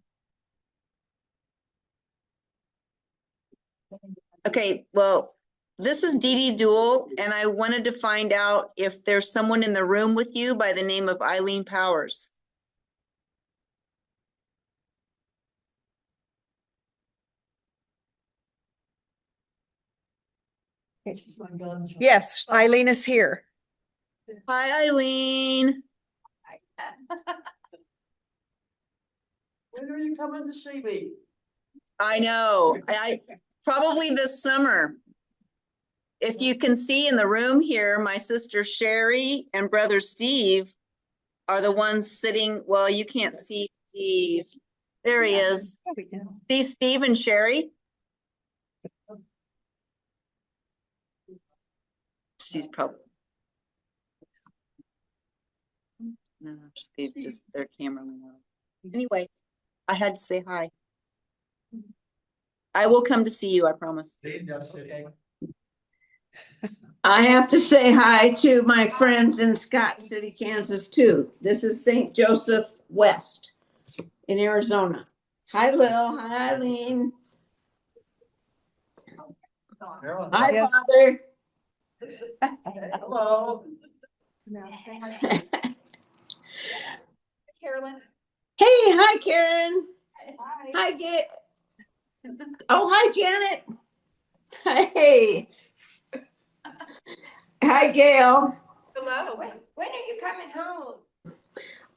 Okay, well, this is Dee Dee Duell, and I wanted to find out if there's someone in the room with you by the name of Eileen Powers. Yes, Eileen is here. Hi, Eileen. When are you coming to see me? I know. I probably this summer. If you can see in the room here, my sister Sherry and brother Steve are the ones sitting. Well, you can't see Steve. There he is. See Steve and Sherry? She's probably. No, Steve just their camera went out. Anyway, I had to say hi. I will come to see you, I promise. I have to say hi to my friends in Scott City, Kansas, too. This is St. Joseph West in Arizona. Hi, Lil. Hi, Eileen. Hi, Father. Hello. Carolyn. Hey, hi, Karen. Hi, Gail. Oh, hi, Janet. Hey. Hi, Gail. Hello. When are you coming home?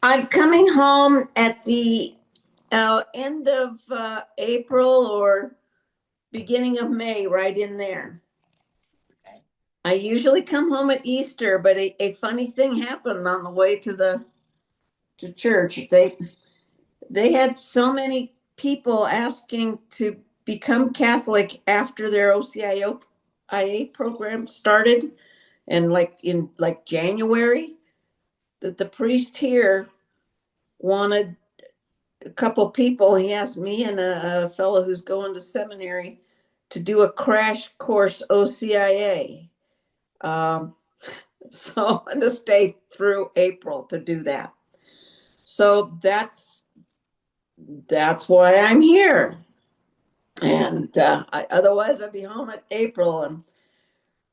I'm coming home at the end of April or beginning of May, right in there. I usually come home at Easter, but a funny thing happened on the way to church. They had so many people asking to become Catholic after their OCIA program started, and in January, that the priest here wanted a couple people. He asked me and a fellow who's going to seminary to do a crash course OCIA. So I'm going to stay through April to do that. So that's why I'm here. And otherwise, I'd be home at April. And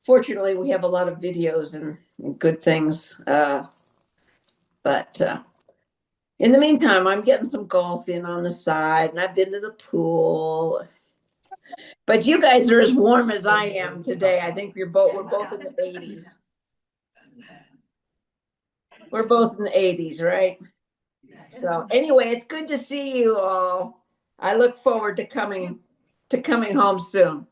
fortunately, we have a lot of videos and good things. But in the meantime, I'm getting some golf in on the side, and I've been to the pool. But you guys are as warm as I am today. I think we're both in the 80s. We're both in the 80s, right? So anyway, it's good to see you all. I look forward to coming home soon.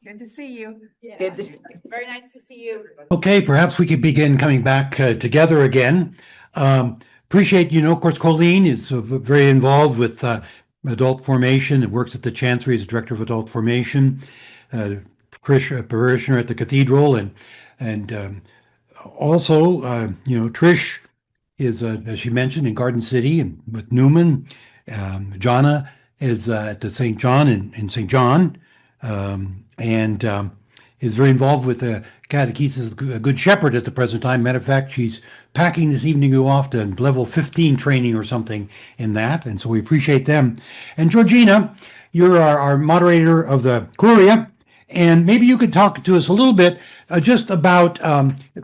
Good to see you. Yeah. Good to see you. Very nice to see you. Okay, perhaps we could begin coming back together again. Appreciate, of course, Colleen is very involved with adult formation and works at the Chancery as Director of Adult Formation, parishioner at the Cathedral, and also, Trish is, as she mentioned, in Garden City and with Newman. Jonna is at the St. John in St. John, and is very involved with the Catechesis Good Shepherd at the present time. Matter of fact, she's packing this evening to go off to level 15 training or something in that, and so we appreciate them. And Georgina, you're our moderator of the Curia, and maybe you could talk to us a little bit just about,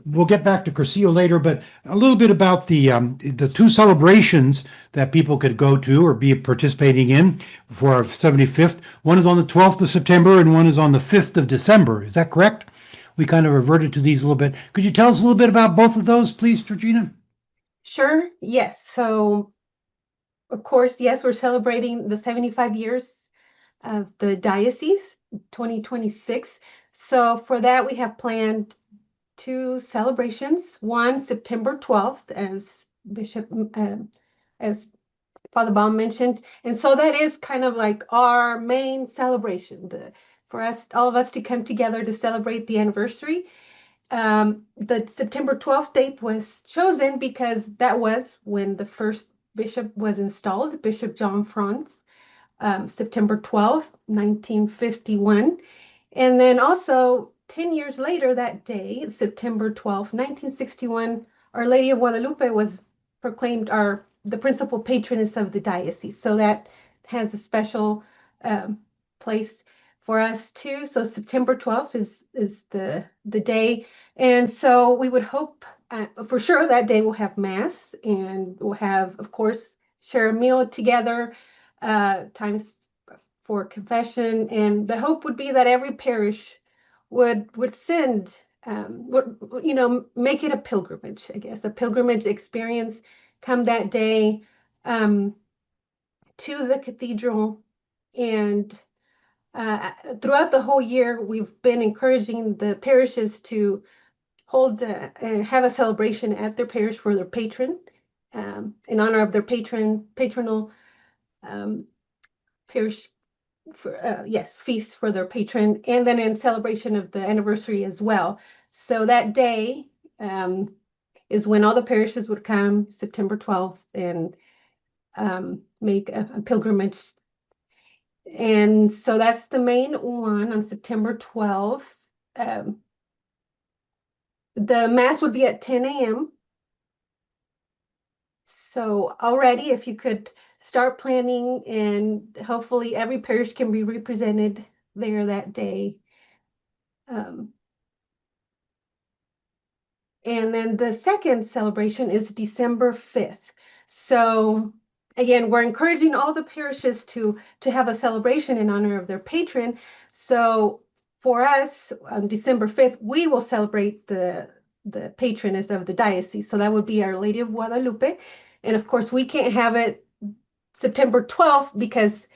we'll get back to Cursillo later, but a little bit about the two celebrations that people could go to or be participating in for our 75th. One is on the 12th of September and one is on the 5th of December. Is that correct? We kind of reverted to these a little bit. Could you tell us a little bit about both of those, please, Georgina? Sure. Yes. So, of course, yes, we're celebrating the 75 years of the diocese, 2026. So for that, we have planned two celebrations. One, September 12th, as as Father Baum mentioned. And so that is kind of like our main celebration, for us, all of us to come together to celebrate the anniversary. The September 12th date was chosen because that was when the first bishop was installed, Bishop John Franz, September 12th, 1951. And then also 10 years later that day, September 12th, 1961, Our Lady of Guadalupe was proclaimed the principal patroness of the diocese. So that has a special place for us too. So September 12th is the day. And so we would hope for sure that day we'll have mass and we'll have, of course, share a meal together, times for confession. And the hope would be that every parish would send, make it a pilgrimage, I guess, a pilgrimage experience. Come that day to the cathedral. And throughout the whole year, we've been encouraging the parishes to hold and have a celebration at their parish for their patron, in honor of their patronal parish, feast for their patron, and then in celebration of the anniversary as well. So that day is when all the parishes would come, September 12th, and make a pilgrimage. And so that's the main one on September 12th. The mass would be at 10 a.m. So already, if you could start planning, and hopefully every parish can be represented there that day. And then the second celebration is December 5th. So again, we're encouraging all the parishes to have a celebration in honor of their patron. So for us, on December 5th, we will celebrate the patroness of the diocese. So that would be Our Lady of Guadalupe. And of course, we can't have it September 12th because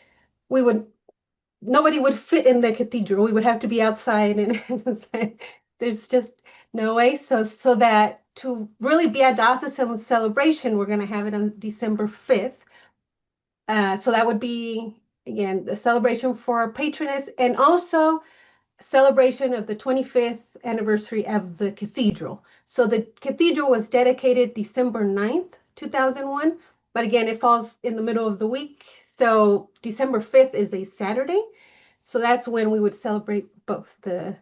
nobody would fit in the cathedral. We would have to be outside, and there's just no way. So that to really be a diocesan celebration, we're going to have it on December 5th. So that would be, again, the celebration for our patroness, and also celebration of the 25th anniversary of the cathedral. So the cathedral was dedicated December 9th, 2001, but again, it falls in the middle of the week. So December 5th is a Saturday. So that's when we would celebrate both the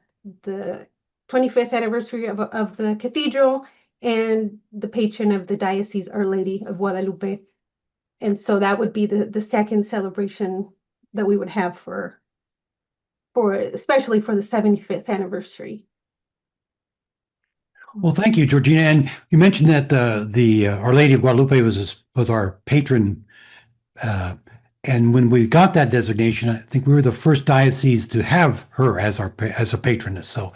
25th anniversary of the cathedral and the patron of the diocese, Our Lady of Guadalupe. And so that would be the second celebration that we would have for especially for the 75th anniversary. Well, thank you, Georgina. And you mentioned that the Our Lady of Guadalupe was our patron. And when we got that designation, I think we were the first diocese to have her as a patroness. So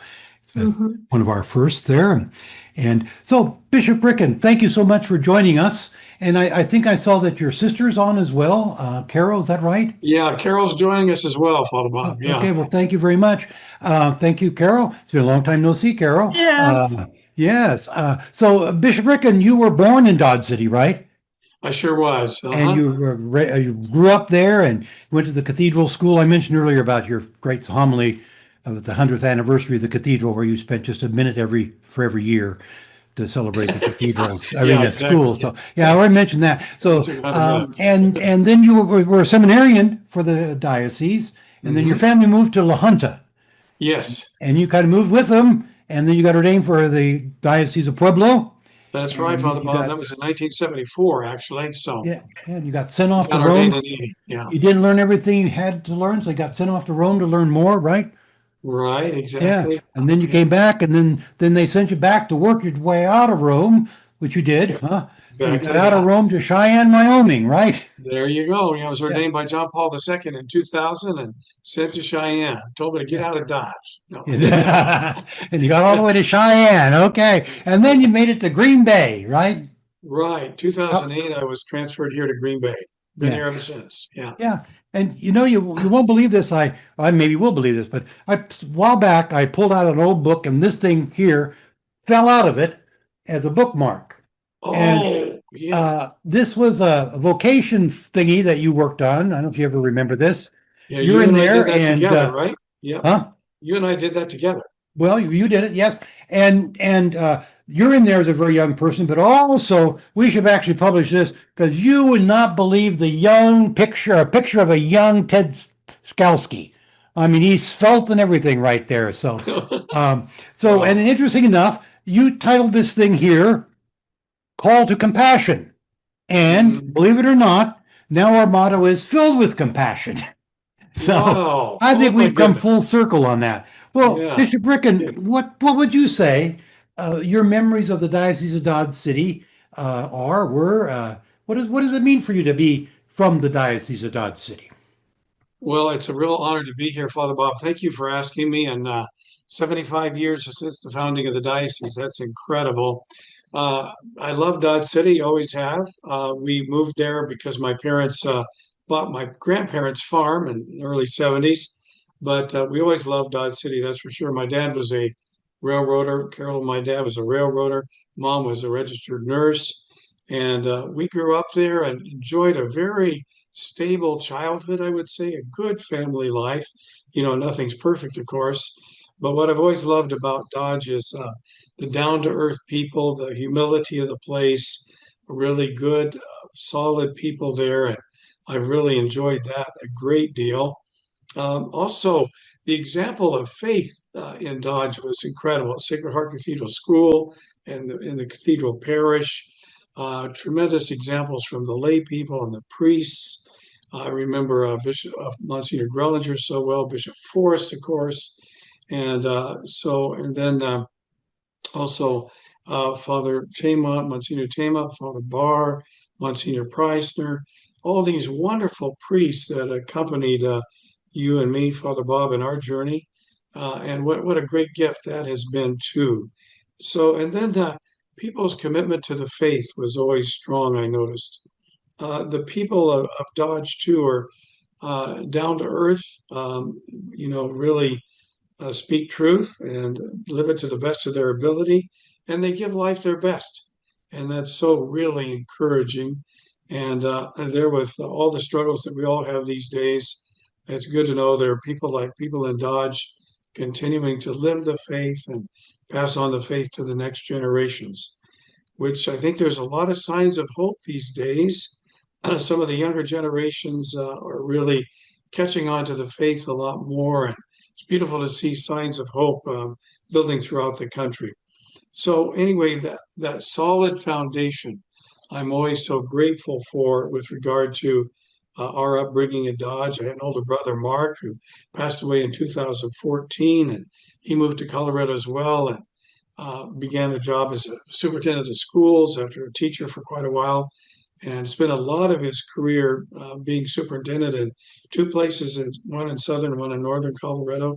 one of our first there. And so, Bishop Ricken, thank you so much for joining us. And I think I saw that your sister's on as well. Carol, is that right? Yeah, Carol's joining us as well, Father Bob. Yeah. Okay, well, thank you very much. Thank you, Carol. It's been a long time no see, Carol. Yes. Yes. So, Bishop Ricken, you were born in Dodge City, right? I sure was. And you grew up there and went to the cathedral school. I mentioned earlier about your great homily of the 100th anniversary of the cathedral, where you spent just a minute every year to celebrate the cathedrals. I mean, at school. So yeah, I already mentioned that. So and then you were a seminarian for the diocese, and then your family moved to La Junta. Yes. And you kind of moved with them, and then you got ordained for the Diocese of Pueblo. That's right, Father Bob. That was in 1974, actually. So yeah, and you got sent off to got Rome. ordained in 80. Yeah. You didn't learn everything you had to learn, so you got sent off to Rome to learn more, right? Right, exactly. Yeah, and then you came back, and then they sent you back to work your way out of Rome, which you did, huh? Exactly. You got out of Rome to Cheyenne, Wyoming, right? There you go. I was ordained by John Paul II in 2000 and sent to Cheyenne. Told me to get out of Dodge. No. And you got all the way to Cheyenne, okay. And then you made it to Green Bay, right? Right. 2008, I was transferred here to Green Bay. Been here ever since. Yeah. Yeah. And you won't believe this. I maybe will believe this, but a while back I pulled out an old book, and this thing here fell out of it as a bookmark. Oh, and this was a vocation thingy that you worked on. I don't know if you ever remember this. Yeah, you and I did that together, right? Yeah. Huh? You and I did that together. Well, you did it, yes. And you're in there as a very young person, but also we should actually publish this, because you would not believe a picture of a young Ted Skalski. I mean, he's svelte and everything right there. So, and interesting enough, you titled this thing here, Call to Compassion. And believe it or not, now our motto is Filled with Compassion. So I think we've come full circle on that. Well, Bishop Ricken, what would you say your memories of the Diocese of Dodge City were? What does it mean for you to be from the Diocese of Dodge City? Well, it's a real honor to be here, Father Bob. Thank you for asking me. And 75 years since the founding of the diocese. That's incredible. I love Dodge City, always have. We moved there because my parents bought my grandparents' farm in the early 70s. But we always loved Dodge City, that's for sure. My dad was a railroader. Carol, my dad was a railroader. Mom was a registered nurse. And we grew up there and enjoyed a very stable childhood, I would say, a good family life. Nothing's perfect, of course. But what I've always loved about Dodge is the down-to-earth people, the humility of the place, really good, solid people there. And I've really enjoyed that a great deal. Also, the example of faith in Dodge was incredible. Sacred Heart Cathedral School and in the Cathedral Parish, tremendous examples from the lay people and the priests. I remember Bishop Monsignor Grellinger so well, Bishop Forrest, of course, and then also Father Tamont, Monsignor Tamont, Father Barr, Monsignor Preisner, all these wonderful priests that accompanied you and me, Father Bob, in our journey. And what a great gift that has been too. So, and then people's commitment to the faith was always strong, I noticed. The people of Dodge too are down to earth, really speak truth and live it to the best of their ability, and they give life their best. And that's so really encouraging. And there with all the struggles that we all have these days, it's good to know there are people in Dodge continuing to live the faith and pass on the faith to the next generations, which I think there's a lot of signs of hope these days. Some of the younger generations are really catching on to the faith a lot more, and it's beautiful to see signs of hope building throughout the country. So anyway, that solid foundation, I'm always so grateful for with regard to our upbringing in Dodge. I had an older brother, Mark, who passed away in 2014, and he moved to Colorado as well, and began a job as a superintendent of schools after a teacher for quite a while, and spent a lot of his career being superintendent in two places, one in southern, one in northern Colorado.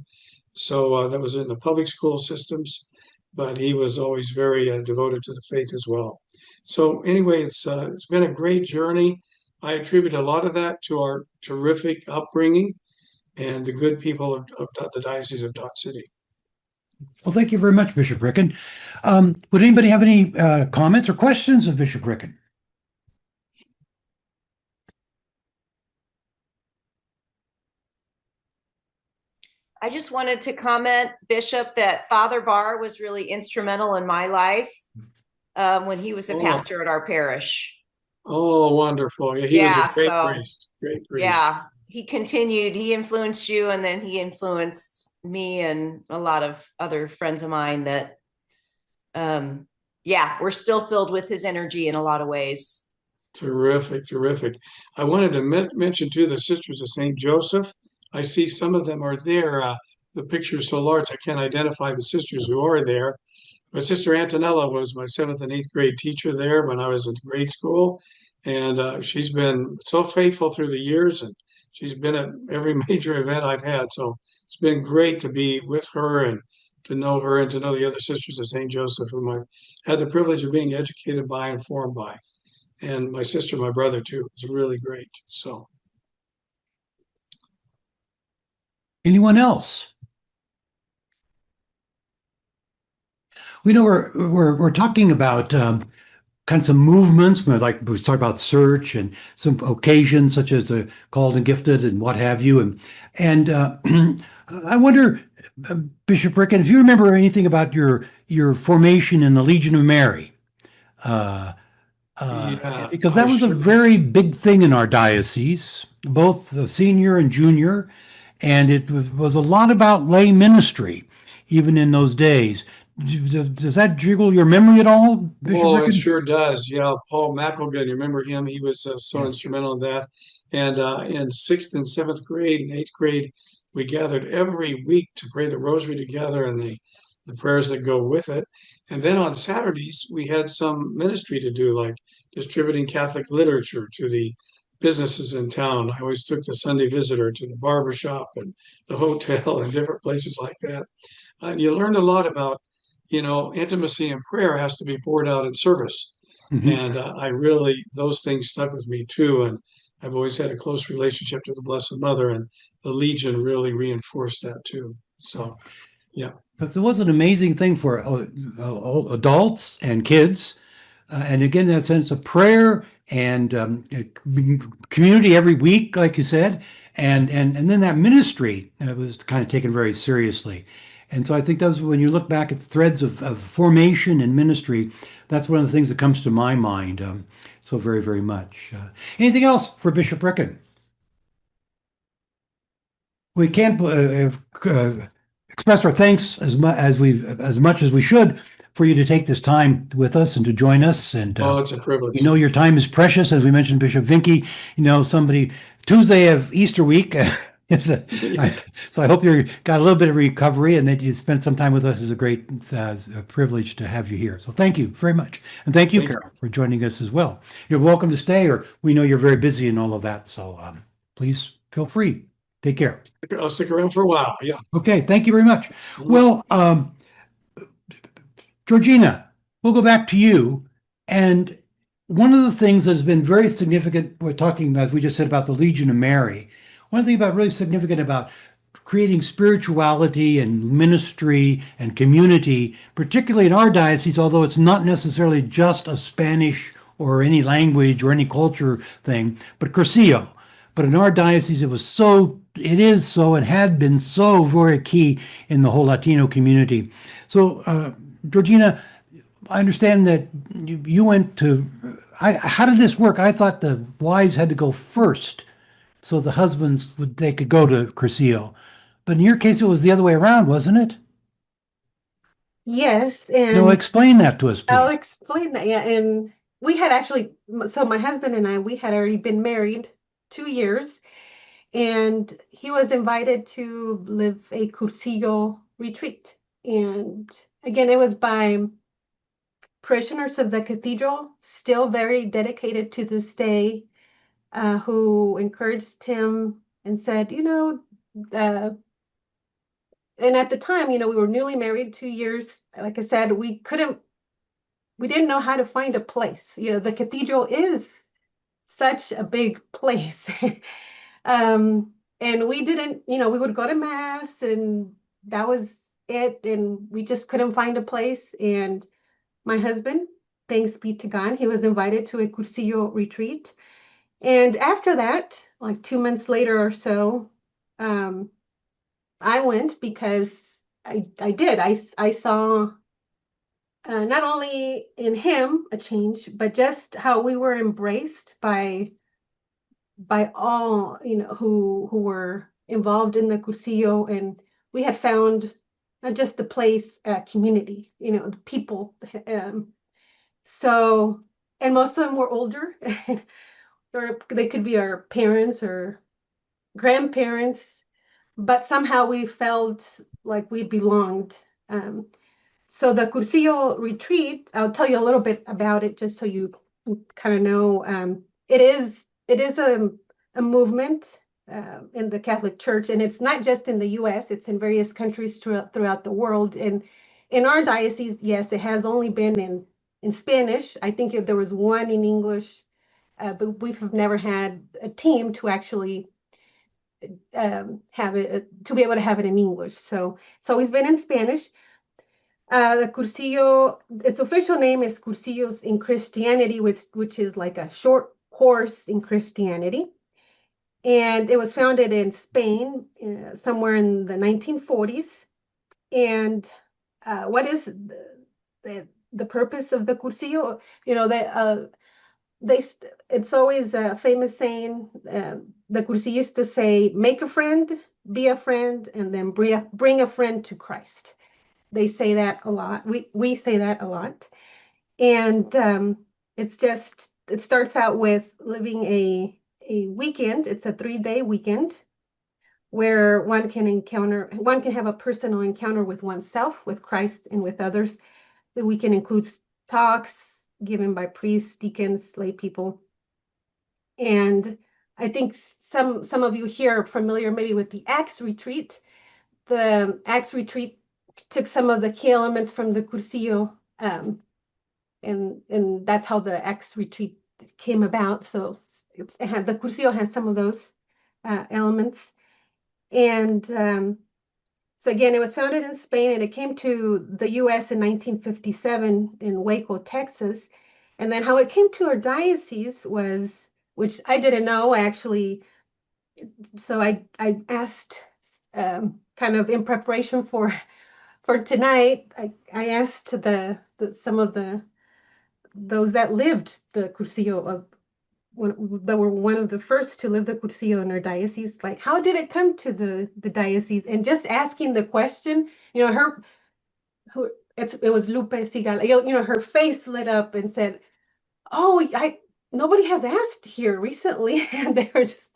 So that was in the public school systems, but he was always very devoted to the faith as well. So anyway, it's been a great journey. I attribute a lot of that to our terrific upbringing and the good people of the Diocese of Dot City. Well, thank you very much, Bishop Ricken. Would anybody have any comments or questions of Bishop Ricken? I just wanted to comment, Bishop, that Father Barr was really instrumental in my life when he was a pastor at our parish. Oh, wonderful. Yeah, he was a great priest. Great priest. Yeah, he continued. He influenced you, and then he influenced me and a lot of other friends of mine that, we're still filled with his energy in a lot of ways. Terrific, terrific. I wanted to mention too the Sisters of St. Joseph. I see some of them are there. The picture is so large I can't identify the sisters who are there. But Sister Antonella was my 7th and 8th grade teacher there when I was in grade school. And she's been so faithful through the years, and she's been at every major event I've had. So it's been great to be with her and to know her and to know the other Sisters of St. Joseph, whom I've had the privilege of being educated by and formed by. And my sister, my brother too, was really great. So, anyone else? We know we're talking about kind of some movements, like we talked about search and some occasions such as the called and gifted and what have you. And I wonder, Bishop Ricken, if you remember anything about your formation in the Legion of Mary. Because that was a very big thing in our diocese, both the senior and junior, and it was a lot about lay ministry, even in those days. Does that jiggle your memory at all, Bishop Ricken? It sure does. Yeah, Paul McElgood, you remember him? He was so instrumental in that. And in 6th and 7th grade and 8th grade, we gathered every week to pray the rosary together and the prayers that go with it. And then on Saturdays, we had some ministry to do, like distributing Catholic literature to the businesses in town. I always took the Sunday visitor to the barber shop and the hotel and different places like that. And you learned a lot about, intimacy and prayer has to be poured out in service. And I really, those things stuck with me too. And I've always had a close relationship to the Blessed Mother, and the Legion really reinforced that too. So, yeah. But it was an amazing thing for adults and kids. And again, that sense of prayer and community every week, like you said, and then that ministry was kind of taken very seriously. And so I think those, when you look back at the threads of formation and ministry, that's one of the things that comes to my mind so very, very much. Anything else for Bishop Ricken? We can't express our thanks as much as we should for you to take this time with us and to join us. And it's a privilege. Your time is precious, as we mentioned, Bishop Vinke. Somebody Tuesday of Easter week So I hope you got a little bit of recovery and that you spent some time with us. Is a great privilege to have you here. So thank you very much. And thank you, Carol, for joining us as well. You're welcome to stay, or we know you're very busy and all of that. So please feel free. Take care. I'll stick around for a while. Yeah. Okay. Thank you very much. Well, Georgina, we'll go back to you. And one of the things that has been very significant, we're talking about, as we just said about the Legion of Mary, one thing about really significant about creating spirituality and ministry and community, particularly in our diocese, although it's not necessarily just a Spanish or any language or any culture thing, but Cursillo. But in our diocese, it is so, and had been so very key in the whole Latino community. So, Georgina, I understand that you went to, how did this work? I thought the wives had to go first so the husbands they could go to Cursillo. But in your case, it was the other way around, wasn't it? Yes, No, and explain that to us, I'll please. explain that. Yeah, and we had actually, so my husband and I, we had already been married 2 years, and he was invited to live a Cursillo retreat. And again, it was by parishioners of the cathedral, still very dedicated to this day, who encouraged him and said, uh, and at the time, we were newly married 2 years. Like I said, we didn't know how to find a place. The cathedral is such a big place. And we didn't, we would go to mass and that was it. And we just couldn't find a place. And my husband, thanks be to God, he was invited to a Cursillo retreat. And after that, like 2 months later or so, I went because I did. I saw not only in him a change, but just how we were embraced by all who were involved in the Cursillo, and we had found not just the place, community, the people. So, and most of them were older, or they could be our parents or grandparents, but somehow we felt like we belonged. So the Cursillo retreat, I'll tell you a little bit about it just so you kind of know. It is a movement in the Catholic Church, and it's not just in the U.S. It's in various countries throughout the world. And in our diocese, yes, it has only been in Spanish. I think there was one in English, but we've never had a team to actually have it, to be able to have it in English. So it's always been in Spanish. The Cursillo, its official name is Cursillos in Christianity, which is like a short course in Christianity. And it was founded in Spain somewhere in the 1940s. And what is the purpose of the Cursillo? It's always a famous saying, the Cursillistas say, make a friend, be a friend, and then bring a friend to Christ. They say that a lot. We say that a lot. And it starts out with living a weekend. It's a 3-day weekend where one can have a personal encounter with oneself, with Christ, and with others. The weekend includes talks given by priests, deacons, lay people. And I think some of you here are familiar maybe with the Acts retreat. The Acts retreat took some of the key elements from the Cursillo, and that's how the Acts retreat came about. So the Cursillo has some of those elements. And so again, it was founded in Spain, and it came to the U.S. in 1957 in Waco, Texas. And then how it came to our diocese was, which I didn't know actually. So I asked, kind of in preparation for tonight, I asked some of those that lived the Cursillo that were one of the first to live the Cursillo in our diocese, like how did it come to the diocese? And just asking the question, it was Lupe Sigala, her face lit up and said, "Oh, nobody has asked here recently," and they were just.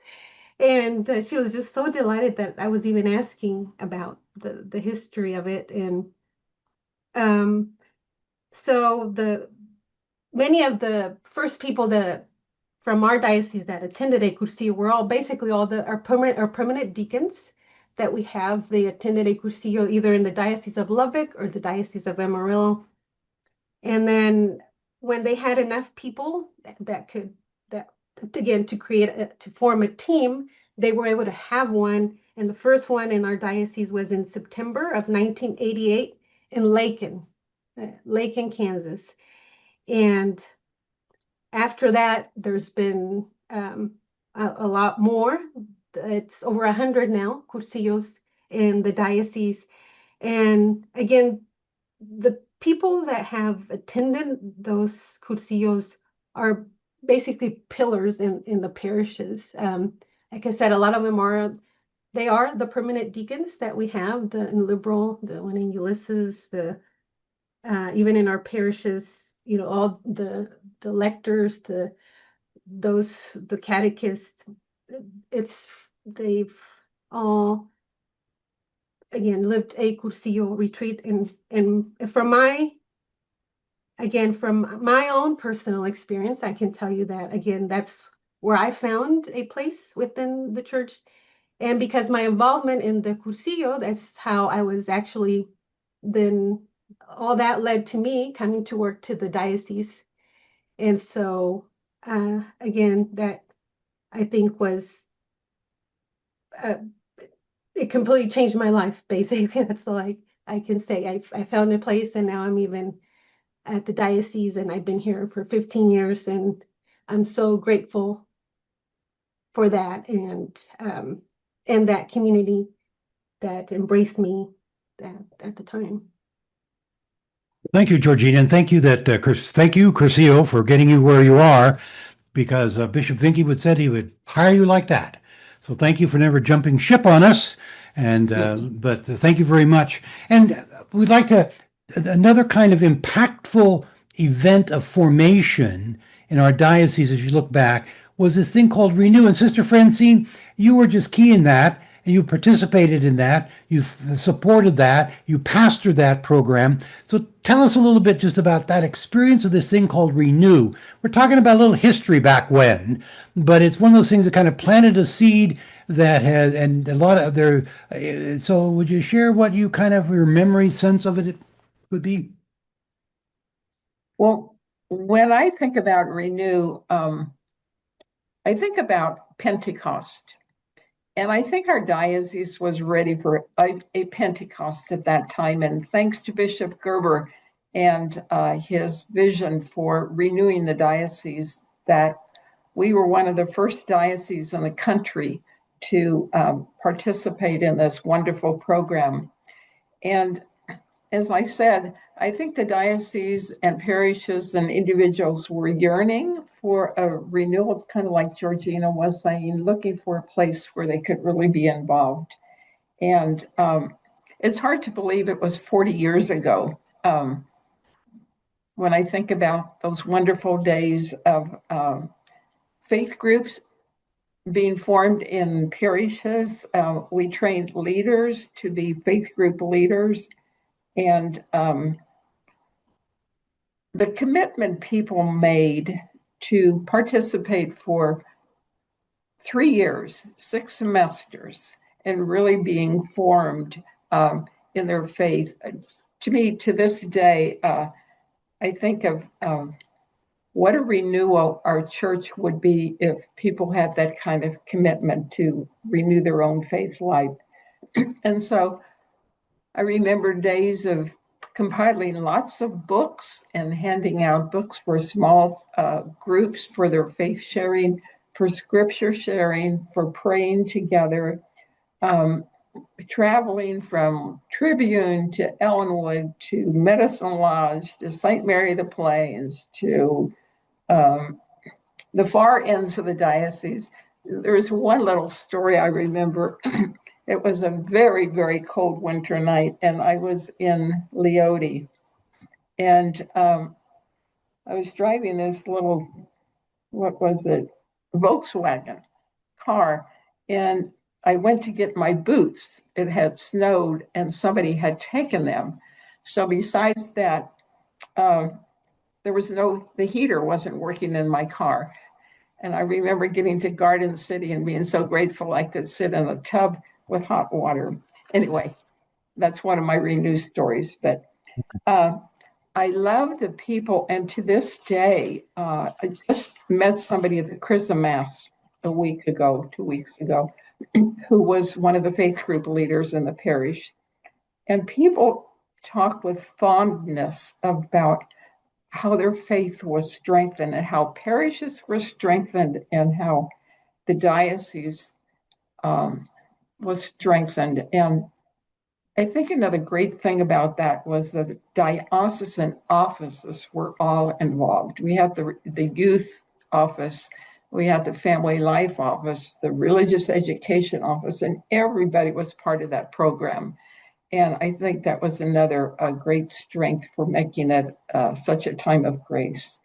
And she was just so delighted that I was even asking about the history of it. And um, so many of the first people that from our diocese that attended a cursillo were all basically all our permanent deacons that we have. They attended a cursillo either in the Diocese of Lubbock or the Diocese of Amarillo. And then when they had enough people that could, that again, to form a team, they were able to have one. And the first one in our diocese was in September of 1988 in Lakin, Kansas. And after that, there's been a lot more. It's over 100 now, cursillos in the diocese. And again, the people that have attended those cursillos are basically pillars in the parishes. Like I said, a lot of them they are the permanent deacons that we have, the in Liberal, the one in Ulysses, even in our parishes, all the lectors, the catechists. They've all again lived a cursillo retreat, and from my own personal experience, I can tell you that again, that's where I found a place within the church. And because my involvement in the cursillo, that's how I was actually then, all that led to me coming to work to the diocese. And so again, that I think was it completely changed my life, basically. That's all I can say. I found a place, and now I'm even at the diocese, and I've been here for 15 years, and I'm so grateful for that, and that community that embraced me at the time. Thank you, Georgina, and thank you thank you, Cursillo, for getting you where you are, because Bishop Vinke would said he would hire you like that. So thank you for never jumping ship on us, and but thank you very much. And we'd like another kind of impactful event of formation in our diocese as you look back was this thing called Renew. And Sister Francine, you were just key in that, and you participated in that, you supported that, you pastored that program. So tell us a little bit just about that experience of this thing called Renew. We're talking about a little history back when, but it's one of those things that kind of planted a seed that has, and a lot of there. So would you share what you kind of your memory sense of it would be? Well, when I think about Renew, I think about Pentecost. And I think our diocese was ready for a Pentecost at that time. And thanks to Bishop Gerber and his vision for renewing the diocese, that we were one of the first dioceses in the country to participate in this wonderful program. And as I said, I think the diocese and parishes and individuals were yearning for a renewal. It's kind of like Georgina was saying, looking for a place where they could really be involved. And it's hard to believe it was 40 years ago. When I think about those wonderful days of faith groups being formed in parishes, we trained leaders to be faith group leaders. And the commitment people made to participate for 3 years, 6 semesters, and really being formed in their faith. To me, to this day, I think of what a renewal our church would be if people had that kind of commitment to renew their own faith life. And so I remember days of compiling lots of books and handing out books for small groups for their faith sharing, for scripture sharing, for praying together, traveling from Tribune to Ellenwood to Medicine Lodge to St. Mary the Plains to the far ends of the diocese. There's one little story I remember. It was a very, very cold winter night, and I was in Leoti, and I was driving this little, what was it, Volkswagen car, And I went to get my boots. It had snowed and somebody had taken them. So besides that, there was the heater wasn't working in my car. And I remember getting to Garden City and being so grateful I could sit in a tub with hot water. Anyway, that's one of my renewed stories. But I love the people. And to this day, I just met somebody at the Chrism Mass a week ago, 2 weeks ago, who was one of the faith group leaders in the parish. And people talk with fondness about how their faith was strengthened and how parishes were strengthened and how the diocese was strengthened. And I think another great thing about that was that the diocesan offices were all involved. We had the youth office, we had the family life office, the religious education office, and everybody was part of that program. And I think that was another great strength for making it such a time of grace.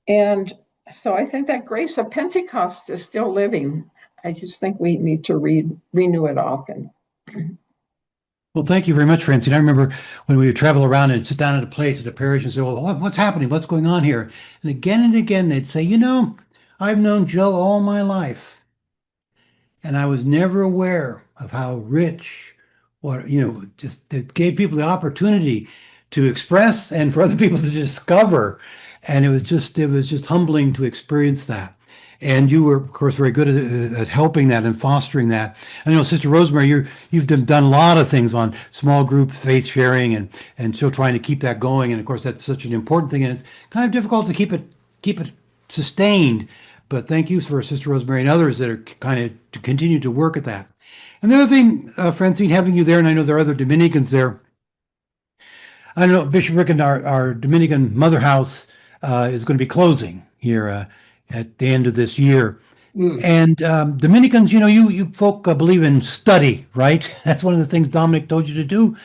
And so I think that grace of Pentecost is still living. I just think we need to renew it often. Well, thank you very much, Francine. I remember when we would travel around and sit down at a place at a parish and say, well, what's happening? What's going on here? And again, they'd say, I've known Joe all my life, and I was never aware of how rich, just it gave people the opportunity to express and for other people to discover. And it was just humbling to experience that. And you were, of course, very good at helping that and fostering that. I know, Sister Rosemary, you've done a lot of things on small group faith sharing and still trying to keep that going. And of course, that's such an important thing, and it's kind of difficult to keep it sustained. But thank you for Sister Rosemary and others that are kind of to continue to work at that. And the other thing, Francine, having you there, and I know there are other Dominicans there. I don't know, Bishop Rick, and our Dominican Mother House is going to be closing here at the end of this year. And Dominicans, you folk believe in study, right? That's one of the things Dominic told you to do.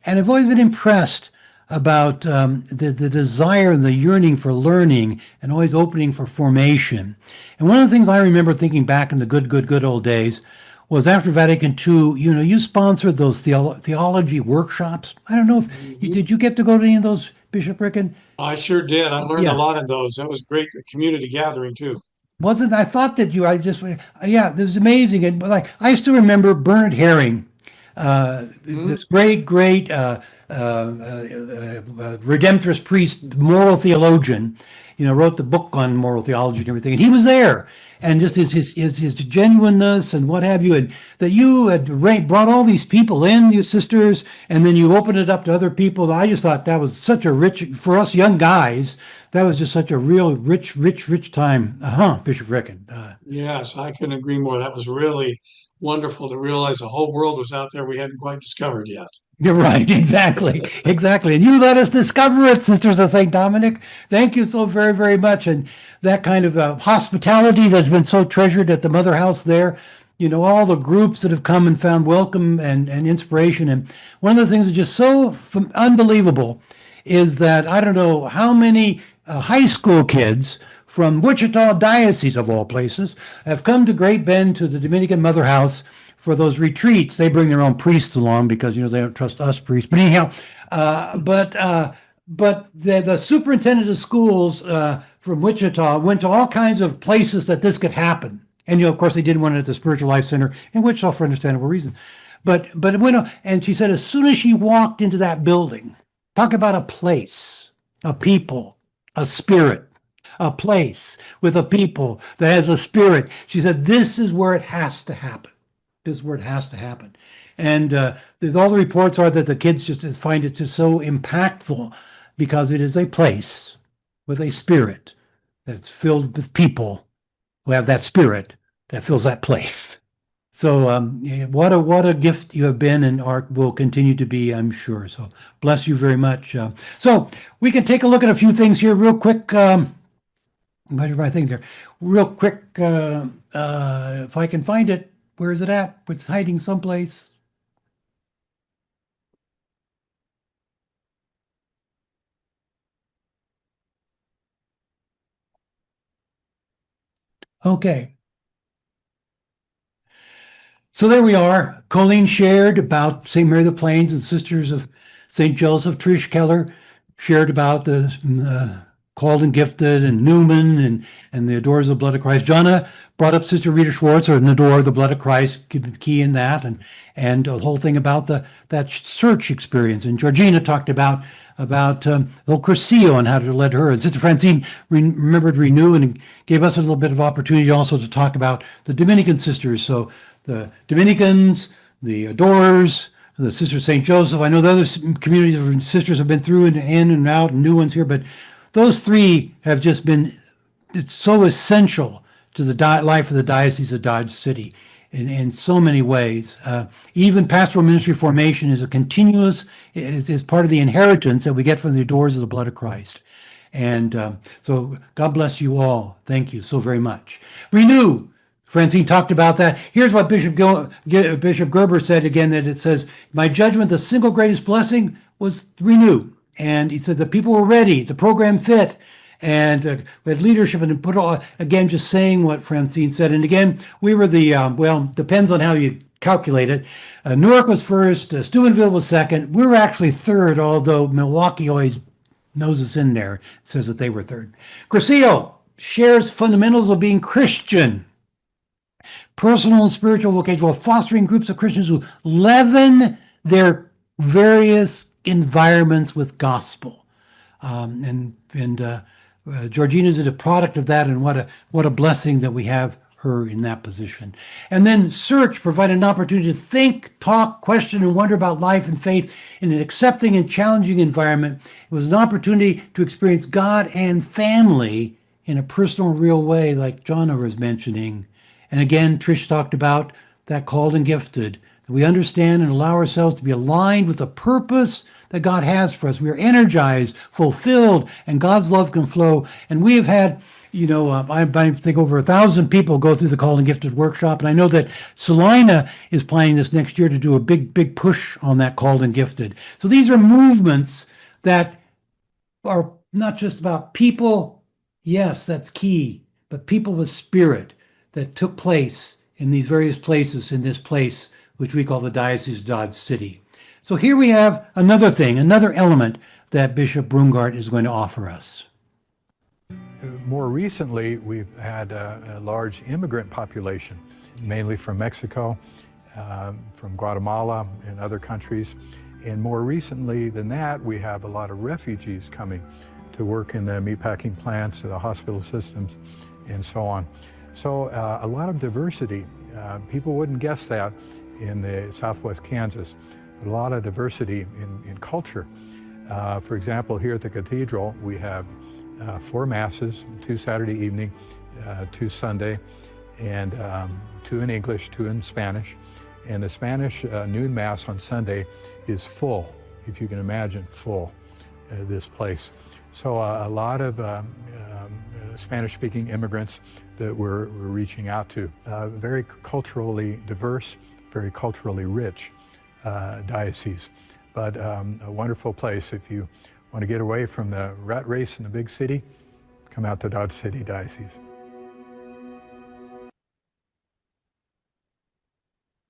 And I've always been impressed about the desire and the yearning for learning and always opening for formation. And one of the things I remember thinking back in the good old days was after Vatican II, you sponsored those theology workshops. I don't know if did you get to go to any of those, Bishop Ricken? I sure did. I learned a Yeah. lot of those. That was great community gathering too. Wasn't I thought that yeah, this was amazing. And like I still remember Bernard Herring, this great Redemptorist priest, moral theologian, wrote the book on moral theology and everything. And he was there, and just his genuineness and what have you, and that you had brought all these people in, you sisters, and then you opened it up to other people. I just thought that was such a rich for us young guys. That was just such a real rich time. Bishop Ricken. Yes, I couldn't agree more. That was really wonderful to realize the whole world was out there we hadn't quite discovered yet. You're right, exactly. And you let us discover it, Sisters of St. Dominic. Thank you so very much. And that kind of hospitality that's been so treasured at the Mother House there, all the groups that have come and found welcome and inspiration. And one of the things that's just so unbelievable is that I don't know how many high school kids from Wichita Diocese, of all places, have come to Great Bend to the Dominican Mother House for those retreats. They bring their own priests along because they don't trust us priests. But anyhow, but the superintendent of schools from Wichita went to all kinds of places that this could happen. And of course, they didn't want it at the Spiritual Life Center in Wichita for understandable reasons. But it went on, and she said as soon as she walked into that building, talk about a place, a people, a spirit. A place with a people that has a spirit. She said, this is where it has to happen. This is where it has to happen. And all the reports are that the kids just find it just so impactful because it is a place with a spirit that's filled with people who have that spirit that fills that place. So what a gift you have been and will continue to be, I'm sure. So bless you very much. So we can take a look at a few things here real quick. What are my things there? Real quick, if I can find it, where is it at? It's hiding someplace. Okay. So there we are. Colleen shared about St. Mary of the Plains and Sisters of St. Joseph. Trish Keller shared about the Called and Gifted and Newman and the Adores the Blood of Christ. Jonna brought up Sister Rita Schwartz or Adore the Blood of Christ, key in that, and the whole thing about that search experience. And Georgina talked about little Cursillo and how to let her. And Sister Francine remembered Renew and gave us a little bit of opportunity also to talk about the Dominican sisters. So the Dominicans, the Adorers, the Sister St. Joseph. I know the other communities of sisters have been through and in and out, and new ones here, but those three have just been, it's so essential to the life of the Diocese of Dodge City in so many ways. Even pastoral ministry formation is a continuous, is part of the inheritance that we get from the Adores of the Blood of Christ. And so God bless you all. Thank you so very much. Renew. Francine talked about that. Here's what Bishop Gerber said again, that it says, my judgment, the single greatest blessing was Renew. And he said the people were ready, the program fit, and we had leadership, and put all, again, just saying what Francine said. And again, we were the, well, depends on how you calculate it. Newark was first, Steubenville was second. We were actually third, although Milwaukee always knows us in there, says that they were third. Cursillo shares fundamentals of being Christian. Personal and spiritual vocation, while fostering groups of Christians who leaven their various environments with gospel. Georgina is a product of that, and what a blessing that we have her in that position. And then search, provide an opportunity to think, talk, question, and wonder about life and faith in an accepting and challenging environment. It was an opportunity to experience God and family in a personal, real way, like Jonna was mentioning. And again, Trish talked about that called and gifted. That we understand and allow ourselves to be aligned with the purpose that God has for us. We are energized, fulfilled, and God's love can flow. And we have had, I think over 1,000 people go through the Called and Gifted workshop. And I know that Salina is planning this next year to do a big push on that Called and Gifted. So these are movements that are not just about people. Yes, that's key, but people with spirit that took place in these various places in this place, which we call the Diocese of Dodge City. So here we have another thing, another element that Bishop Brungart is going to offer us. More recently, we've had a large immigrant population, mainly from Mexico, from Guatemala and other countries. And more recently than that, we have a lot of refugees coming to work in the meatpacking plants, the hospital systems, and so on. So a lot of diversity. People wouldn't guess that in the Southwest Kansas. A lot of diversity in culture. For example, here at the cathedral, we have 4 masses, 2 Saturday evening, 2 Sunday, and 2 in English, 2 in Spanish. And the Spanish noon mass on Sunday is full, if you can imagine, full, this place. So a lot of Spanish-speaking immigrants that we're reaching out to. Very culturally diverse, very culturally rich diocese, but a wonderful place. If you want to get away from the rat race in the big city, come out to Dodge City Diocese.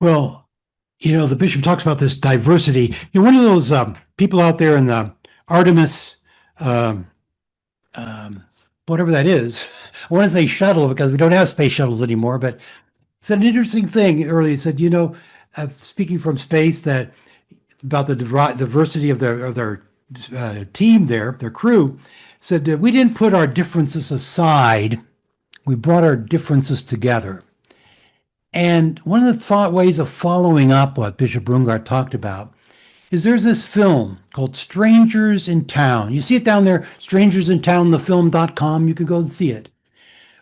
Well, the bishop talks about this diversity. One of those people out there in the Artemis, whatever that is, I want to say shuttle because we don't have space shuttles anymore, but it's an interesting thing earlier. He said, speaking from space, that about the diversity of their team there, their crew, said that we didn't put our differences aside, we brought our differences together. And one of the ways of following up what Bishop Brungart talked about is there's this film called Strangers in Town. You see it down there, strangersintownthefilm.com. You can go and see it.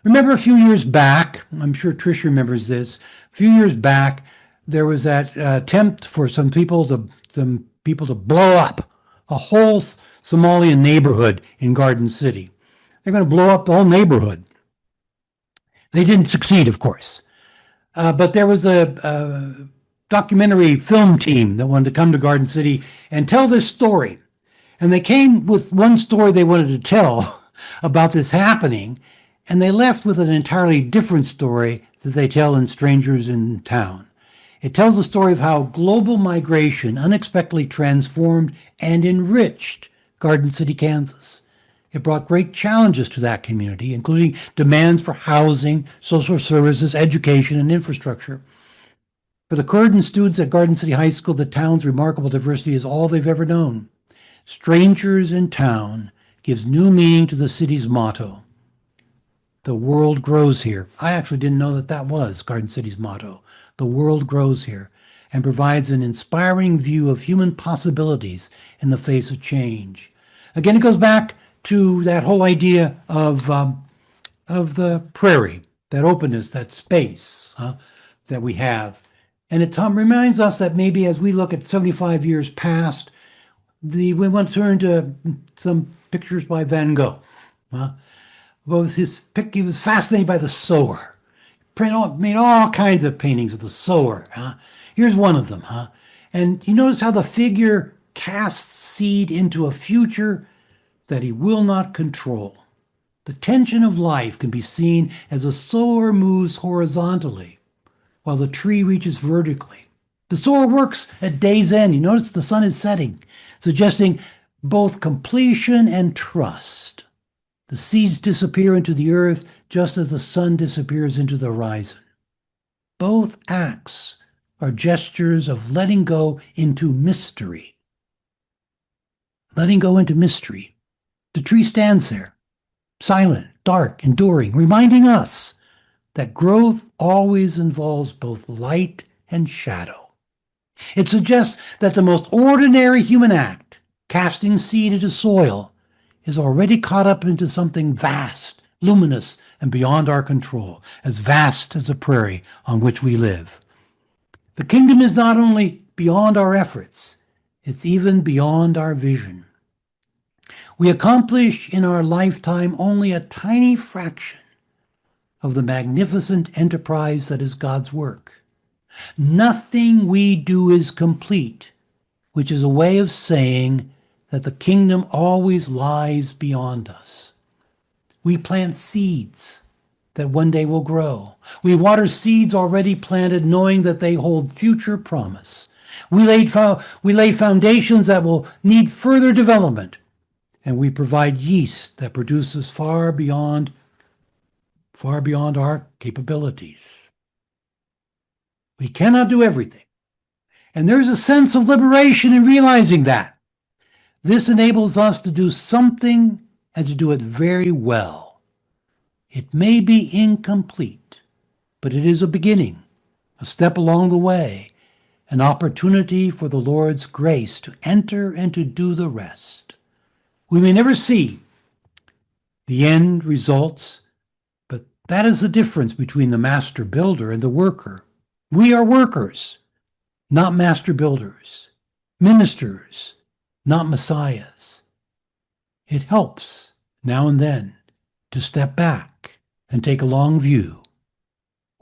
Remember a few years back, I'm sure Trish remembers this, a few years back, there was that attempt for some people to blow up a whole Somalian neighborhood in Garden City. They're going to blow up the whole neighborhood. They didn't succeed, of course. But there was a documentary film team that wanted to come to Garden City and tell this story. And they came with one story they wanted to tell about this happening, and they left with an entirely different story that they tell in Strangers in Town. It tells the story of how global migration unexpectedly transformed and enriched Garden City, Kansas. It brought great challenges to that community, including demands for housing, social services, education, and infrastructure. For the Curtin students at Garden City High School, the town's remarkable diversity is all they've ever known. Strangers in Town gives new meaning to the city's motto. The world grows here. I actually didn't know that that was Garden City's motto. The world grows here, and provides an inspiring view of human possibilities in the face of change. Again, it goes back to that whole idea of the prairie, that openness, that space that we have. And it reminds us that maybe as we look at 75 years past, we want to turn to some pictures by Van Gogh. He was fascinated by the sower. Made all kinds of paintings of the sower. Here's one of them. And you notice how the figure casts seed into a future that he will not control. The tension of life can be seen as a sower moves horizontally while the tree reaches vertically. The sower works at day's end. You notice the sun is setting, suggesting both completion and trust. The seeds disappear into the earth just as the sun disappears into the horizon. Both acts are gestures of letting go into mystery. Letting go into mystery. The tree stands there, silent, dark, enduring, reminding us that growth always involves both light and shadow. It suggests that the most ordinary human act, casting seed into soil, is already caught up into something vast, luminous, and beyond our control, as vast as the prairie on which we live. The kingdom is not only beyond our efforts, it's even beyond our vision. We accomplish in our lifetime only a tiny fraction of the magnificent enterprise that is God's work. Nothing we do is complete, which is a way of saying that the kingdom always lies beyond us. We plant seeds that one day will grow. We water seeds already planted, knowing that they hold future promise. We lay foundations that will need further development, and we provide yeast that produces far beyond our capabilities. We cannot do everything, and there's a sense of liberation in realizing that. This enables us to do something and to do it very well. It may be incomplete, but it is a beginning, a step along the way, an opportunity for the Lord's grace to enter and to do the rest. We may never see the end results, but that is the difference between the master builder and the worker. We are workers, not master builders, ministers, not messiahs. It helps now and then to step back and take a long view.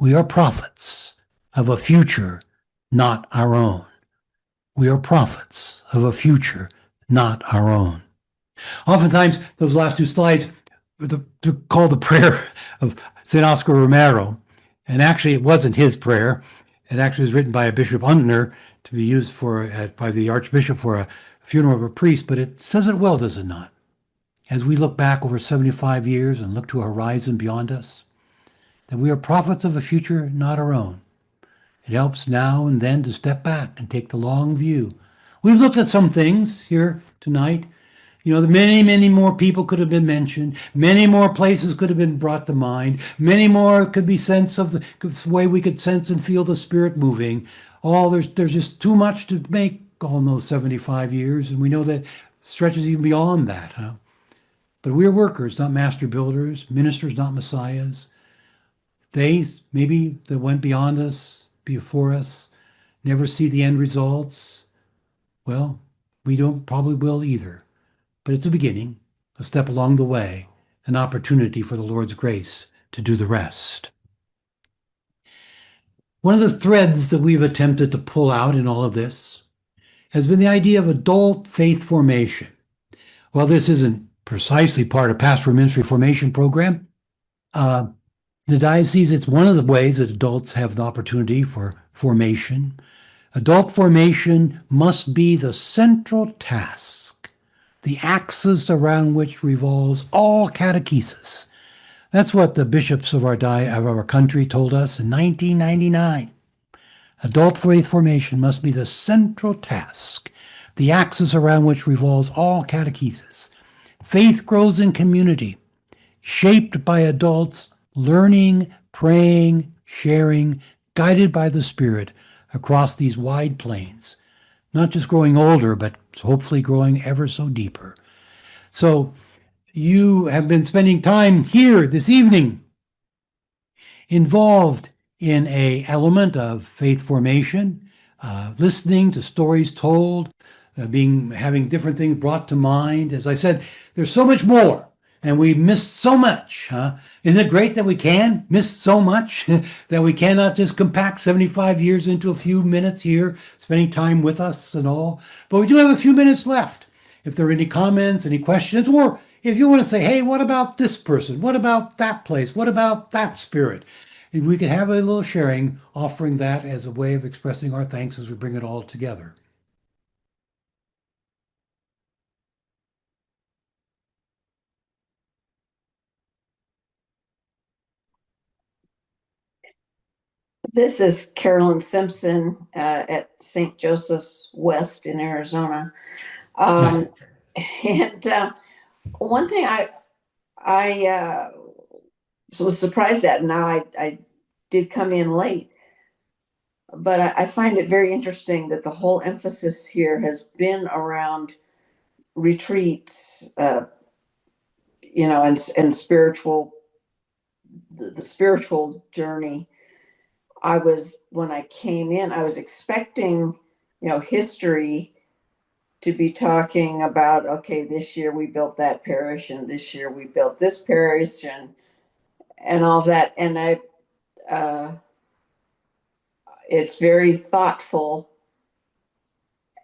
We are prophets of a future not our own. We are prophets of a future not our own. Oftentimes, those last two slides are called the prayer of St. Oscar Romero. And actually, it wasn't his prayer. It actually was written by a Bishop Untner to be used by the Archbishop for a funeral of a priest. But it says it well, does it not? As we look back over 75 years and look to a horizon beyond us, that we are prophets of a future not our own. It helps now and then to step back and take the long view. We've looked at some things here tonight. The many more people could have been mentioned. Many more places could have been brought to mind. Many more could be sense of the way we could sense and feel the Spirit moving. There's just too much to make all in those 75 years, and we know that stretches even beyond that. But we are workers, not master builders, ministers, not messiahs. They, maybe that went beyond us, before us, never see the end results. Well, we probably will either. But it's a beginning, a step along the way, an opportunity for the Lord's grace to do the rest. One of the threads that we've attempted to pull out in all of this has been the idea of adult faith formation. While this isn't precisely part of pastoral ministry formation program, The diocese, it's one of the ways that adults have the opportunity for formation. Adult formation must be the central task, the axis around which revolves all catechesis. That's what the bishops of our country told us in 1999. Adult faith formation must be the central task, the axis around which revolves all catechesis. Faith grows in community, shaped by adults learning, praying, sharing, guided by the Spirit across these wide plains, not just growing older, but hopefully growing ever so deeper. So you have been spending time here this evening involved in a element of faith formation, listening to stories told, having different things brought to mind. As I said, there's so much more, and we missed so much. Isn't it great that we can miss so much that we cannot just compact 75 years into a few minutes here, spending time with us and all? But we do have a few minutes left. If there are any comments, any questions, or if you want to say, hey, what about this person? What about that place? What about that spirit? If we could have a little sharing, offering that as a way of expressing our thanks as we bring it all together. This is Carolyn Simpson at St. Joseph's West in Arizona. And one thing I was surprised at, now I did come in late, but I find it very interesting that the whole emphasis here has been around retreats, and spiritual, the spiritual journey. When I came in, I was expecting, history to be talking about, okay, this year we built that parish, and this year we built this parish, and all that. And it's very thoughtful,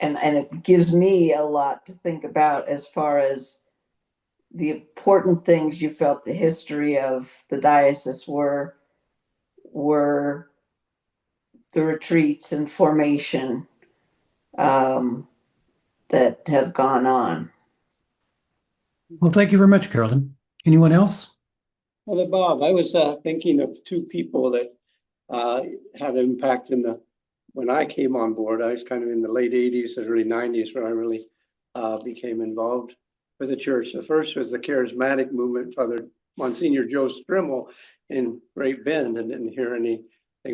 and it gives me a lot to think about as far as the important things you felt the history of the diocese were the retreats and formation that have gone on. Well, thank you very much, Carolyn. Anyone else? Well, Bob, I was thinking of two people that had an impact when I came on board. I was kind of in the late 80s and early 90s when I really became involved with the church. The first was the charismatic movement, Father Monsignor Joe Strimmel in Great Bend, and didn't hear anything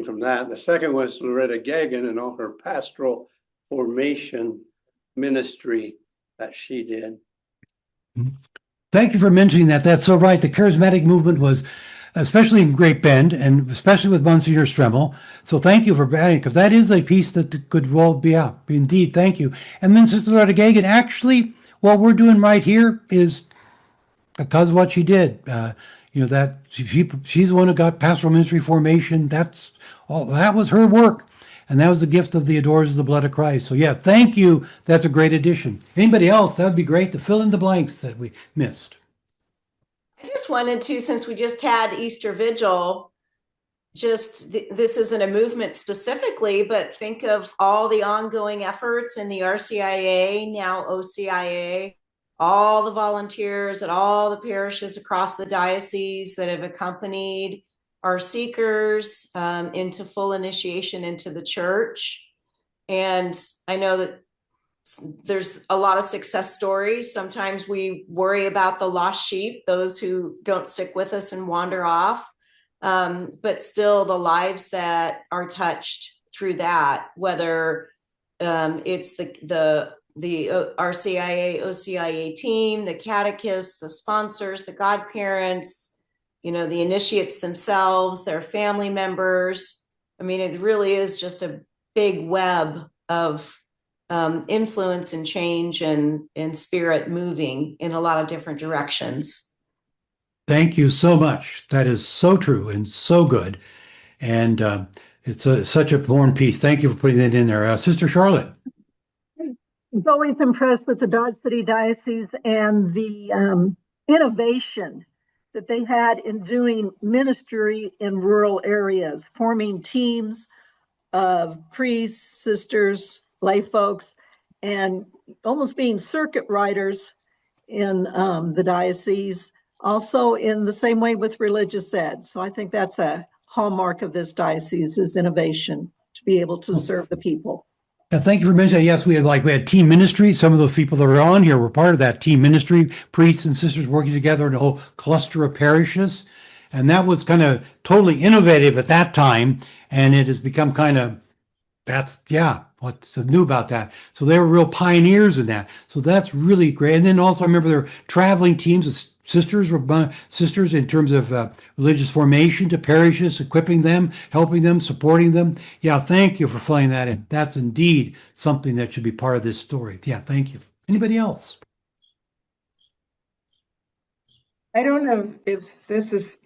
from that. The second was Loretta Gagan and all her pastoral formation ministry that she did. Thank you for mentioning that. That's so right. The charismatic movement was, especially in Great Bend, and especially with Monsignor Stremmel. So thank you for adding, because that is a piece that could well be up. Indeed, thank you. And then Sister Loretta Gagan, actually, what we're doing right here is because of what she did. That she's the one who got pastoral ministry formation. That was her work. And that was the gift of the Adorers of the Blood of Christ. So yeah, thank you. That's a great addition. Anybody else? That would be great to fill in the blanks that we missed. I just wanted to, since we just had Easter Vigil, this isn't a movement specifically, but think of all the ongoing efforts in the RCIA, now OCIA, all the volunteers at all the parishes across the diocese that have accompanied our seekers into full initiation into the church. And I know that there's a lot of success stories. Sometimes we worry about the lost sheep, those who don't stick with us and wander off. But still the lives that are touched through that, whether it's the RCIA, OCIA team, the catechists, the sponsors, the godparents, the initiates themselves, their family members. I mean, it really is just a big web of influence and change and spirit moving in a lot of different directions. Thank you so much. That is so true and so good. And it's such a important piece. Thank you for putting that in there. Sister Charlotte. I was always impressed with the Dodge City Diocese and the innovation that they had in doing ministry in rural areas, forming teams of priests, sisters, lay folks, and almost being circuit riders in the diocese, also in the same way with religious ed. So I think that's a hallmark of this diocese is innovation to be able to serve the people. Yeah, thank you for mentioning. Yes, we had team ministry. Some of those people that were on here were part of that team ministry, priests and sisters working together in a whole cluster of parishes. And that was kind of totally innovative at that time. And it has become kind of, what's new about that? So they were real pioneers in that. So that's really great. And then also I remember there were traveling teams of sisters in terms of religious formation to parishes, equipping them, helping them, supporting them. Yeah, thank you for filling that in. That's indeed something that should be part of this story. Yeah, thank you. Anybody else? I don't know if this is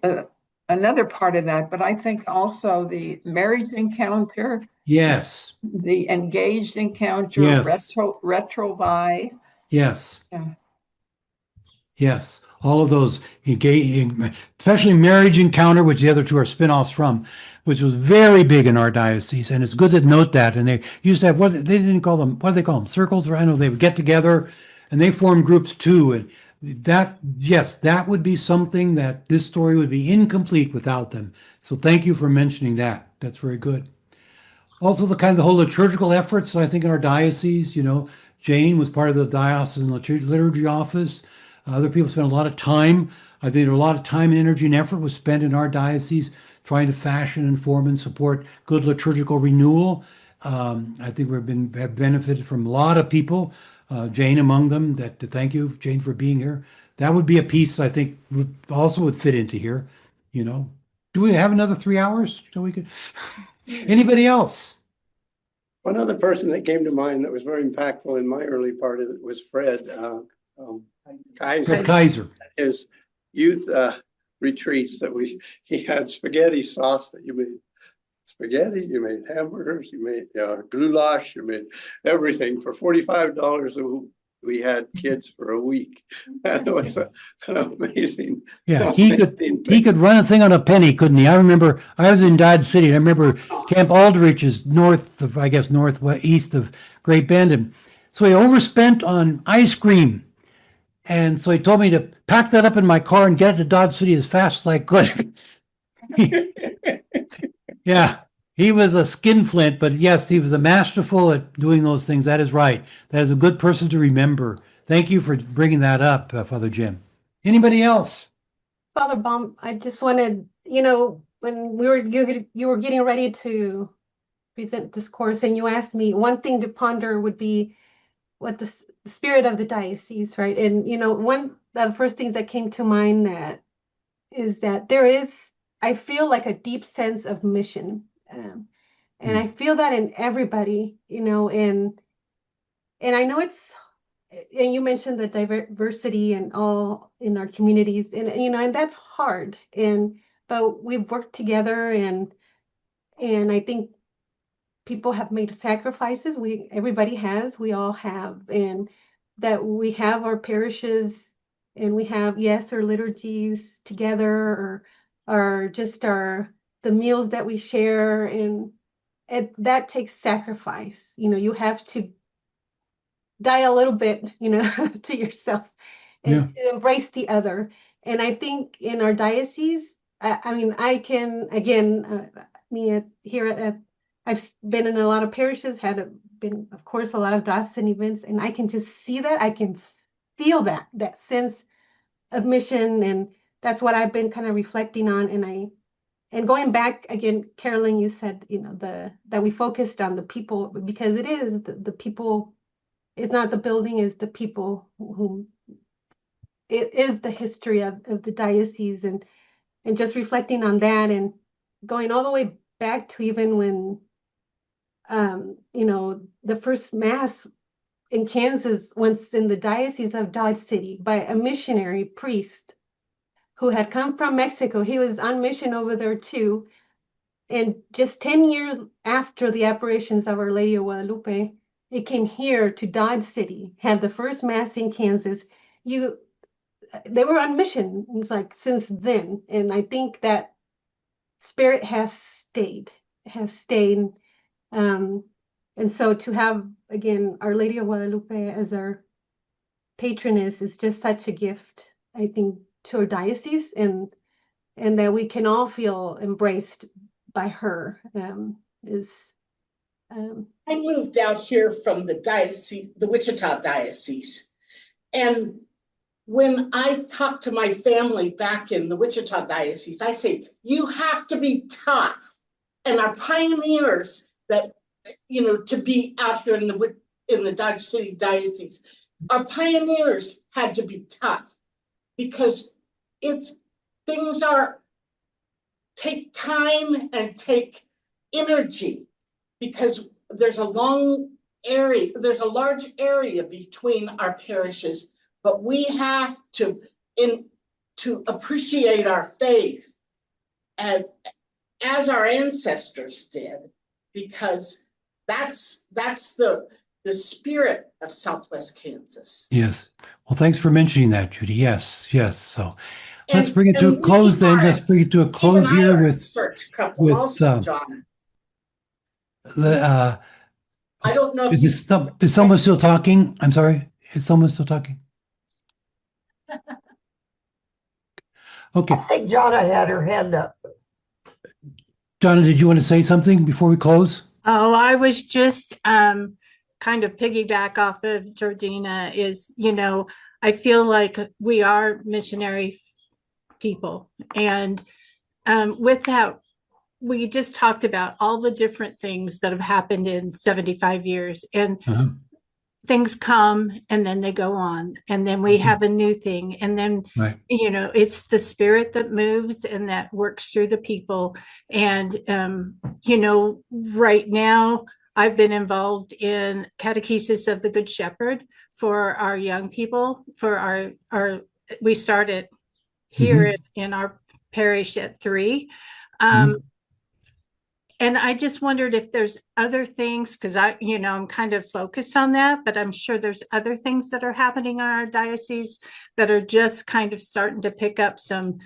another part of that, but I think also the marriage encounter, Yes. the engaged encounter, Yes. retrovi. Yes. Yeah. Yes, all of those, especially marriage encounter, which the other two are spin-offs from, which was very big in our diocese. And it's good to note that. And they used to have, they didn't call them, what do they call them? Circles, or I know they would get together and they formed groups too. And that, yes, that would be something that this story would be incomplete without them. So thank you for mentioning that. That's very good. Also, the whole liturgical efforts, I think, in our diocese, Jane was part of the diocesan liturgy office. Other people spent a lot of time. I think a lot of time and energy and effort was spent in our diocese trying to fashion, inform, and support good liturgical renewal. I think have benefited from a lot of people, Jane among them. To thank you, Jane, for being here. That would be a piece I think would fit into here. Do we have another 3 hours so we could? Anybody else? One other person that came to mind that was very impactful in my early part of it was Fred Kaiser. Fred Kaiser. His youth retreats that he had spaghetti sauce that you made spaghetti, you made hamburgers, you made goulash, you made everything for $45. We had kids for a week. And it was an amazing. Yeah, he could run a thing on a penny, couldn't he? I remember I was in Dodge City. And I remember Camp Aldrich is northeast of Great Bend, and so he overspent on ice cream, and so he told me to pack that up in my car and get it to Dodge City as fast as I could. Yeah, he was a skinflint, but yes, he was a masterful at doing those things. That is right. That is a good person to remember. Thank you for bringing that up, Father Jim. Anybody else? Father Baum, I just wanted, when you were getting ready to present this course, and you asked me one thing to ponder would be what the spirit of the diocese, right? And one of the first things that came to mind is that there is, I feel like a deep sense of mission, and I feel that in everybody, and I know and you mentioned the diversity and all in our communities, and and that's hard, but we've worked together, and I think people have made sacrifices. Everybody has, we all have, and that we have our parishes, and we have, yes, our liturgies together, or just the meals that we share, and that takes sacrifice. You have to die a little bit, to yourself, and to embrace the other. And I think in our diocese, I can, again, I've been in a lot of parishes, been, of course, a lot of diocesan events, and I can just see that. I can feel that sense of mission, and that's what I've been kind of reflecting on. And going back again, Carolyn, you said, that we focused on the people, because it is the people. It's not the building, it's the people who it is the history of the diocese, and just reflecting on that, and going all the way back to even when the first mass in Kansas was in the diocese of Dodge City by a missionary priest who had come from Mexico. He was on mission over there too. And just 10 years after the apparitions of Our Lady of Guadalupe, it came here to Dodge City, had the first mass in Kansas. they were on mission. It's like since then, and I think that spirit has stayed. And so to have again Our Lady of Guadalupe as our patroness is just such a gift, I think, to our diocese, and that we can all feel embraced by her. I moved out here from the diocese, the Wichita diocese, and when I talk to my family back in the Wichita diocese, I say, you have to be tough. And our pioneers that, to be out here in the Dodge City diocese, our pioneers had to be tough because things take time and take energy, because there's a large area between our parishes, but we have to appreciate our faith as our ancestors did, because that's the spirit of Southwest Kansas. Yes. Well, thanks for mentioning that, Judy. Yes. So let's bring it to a close then. Let's bring it to a close here with John. I don't know if is someone still talking? I'm sorry. Is someone still talking? Okay. I think Jonna had her hand up. Donna, did you want to say something before we close? Oh, I was just kind of piggyback off of Georgina is, I feel like we are missionary people. And with that, we just talked about all the different things that have happened in 75 years. And things come and then they go on. And then we have a new thing. And then, it's the spirit that moves and that works through the people. And, right now I've been involved in catechesis of the Good Shepherd for our young people, for we started here in our parish at 3. And I just wondered if there's other things, because I'm kind of focused on that, but I'm sure there's other things that are happening in our diocese that are just kind of starting to pick up some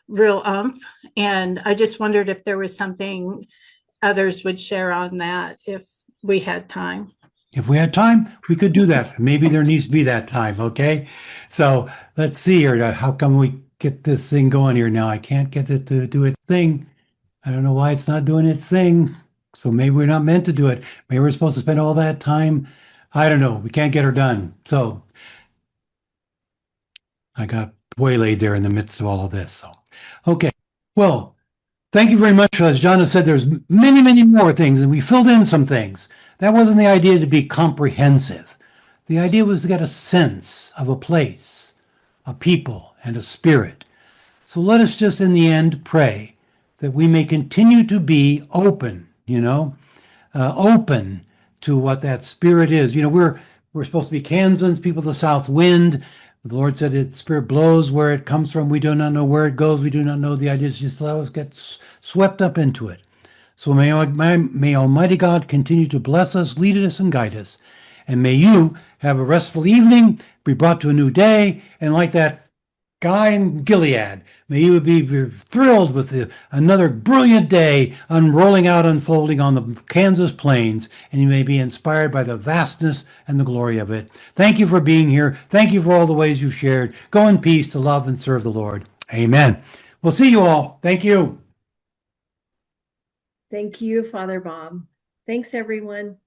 real oomph. And I just wondered if there was something others would share on that if we had time. If we had time, we could do that. Maybe there needs to be that time, okay? So let's see here. How come we get this thing going here now? I can't get it to do its thing. I don't know why it's not doing its thing. So maybe we're not meant to do it. Maybe we're supposed to spend all that time. I don't know. We can't get her done. So I got waylaid there in the midst of all of this. So, okay. Well, thank you very much. As Jonna said, there's many, many more things, and we filled in some things. That wasn't the idea to be comprehensive. The idea was to get a sense of a place, a people, and a spirit. So let us just in the end pray that we may continue to be open, open to what that spirit is. We're supposed to be Kansans, people of the south wind. The Lord said its spirit blows where it comes from. We do not know where it goes. We do not know the ideas. Just let us get swept up into it. So may Almighty God continue to bless us, lead us, and guide us. And may you have a restful evening, be brought to a new day, and like that guy in Gilead, may you be thrilled with another brilliant day unfolding on the Kansas plains, and you may be inspired by the vastness and the glory of it. Thank you for being here. Thank you for all the ways you've shared. Go in peace to love and serve the Lord. Amen. We'll see you all. Thank you. Thank you, Father Bob. Thanks, everyone.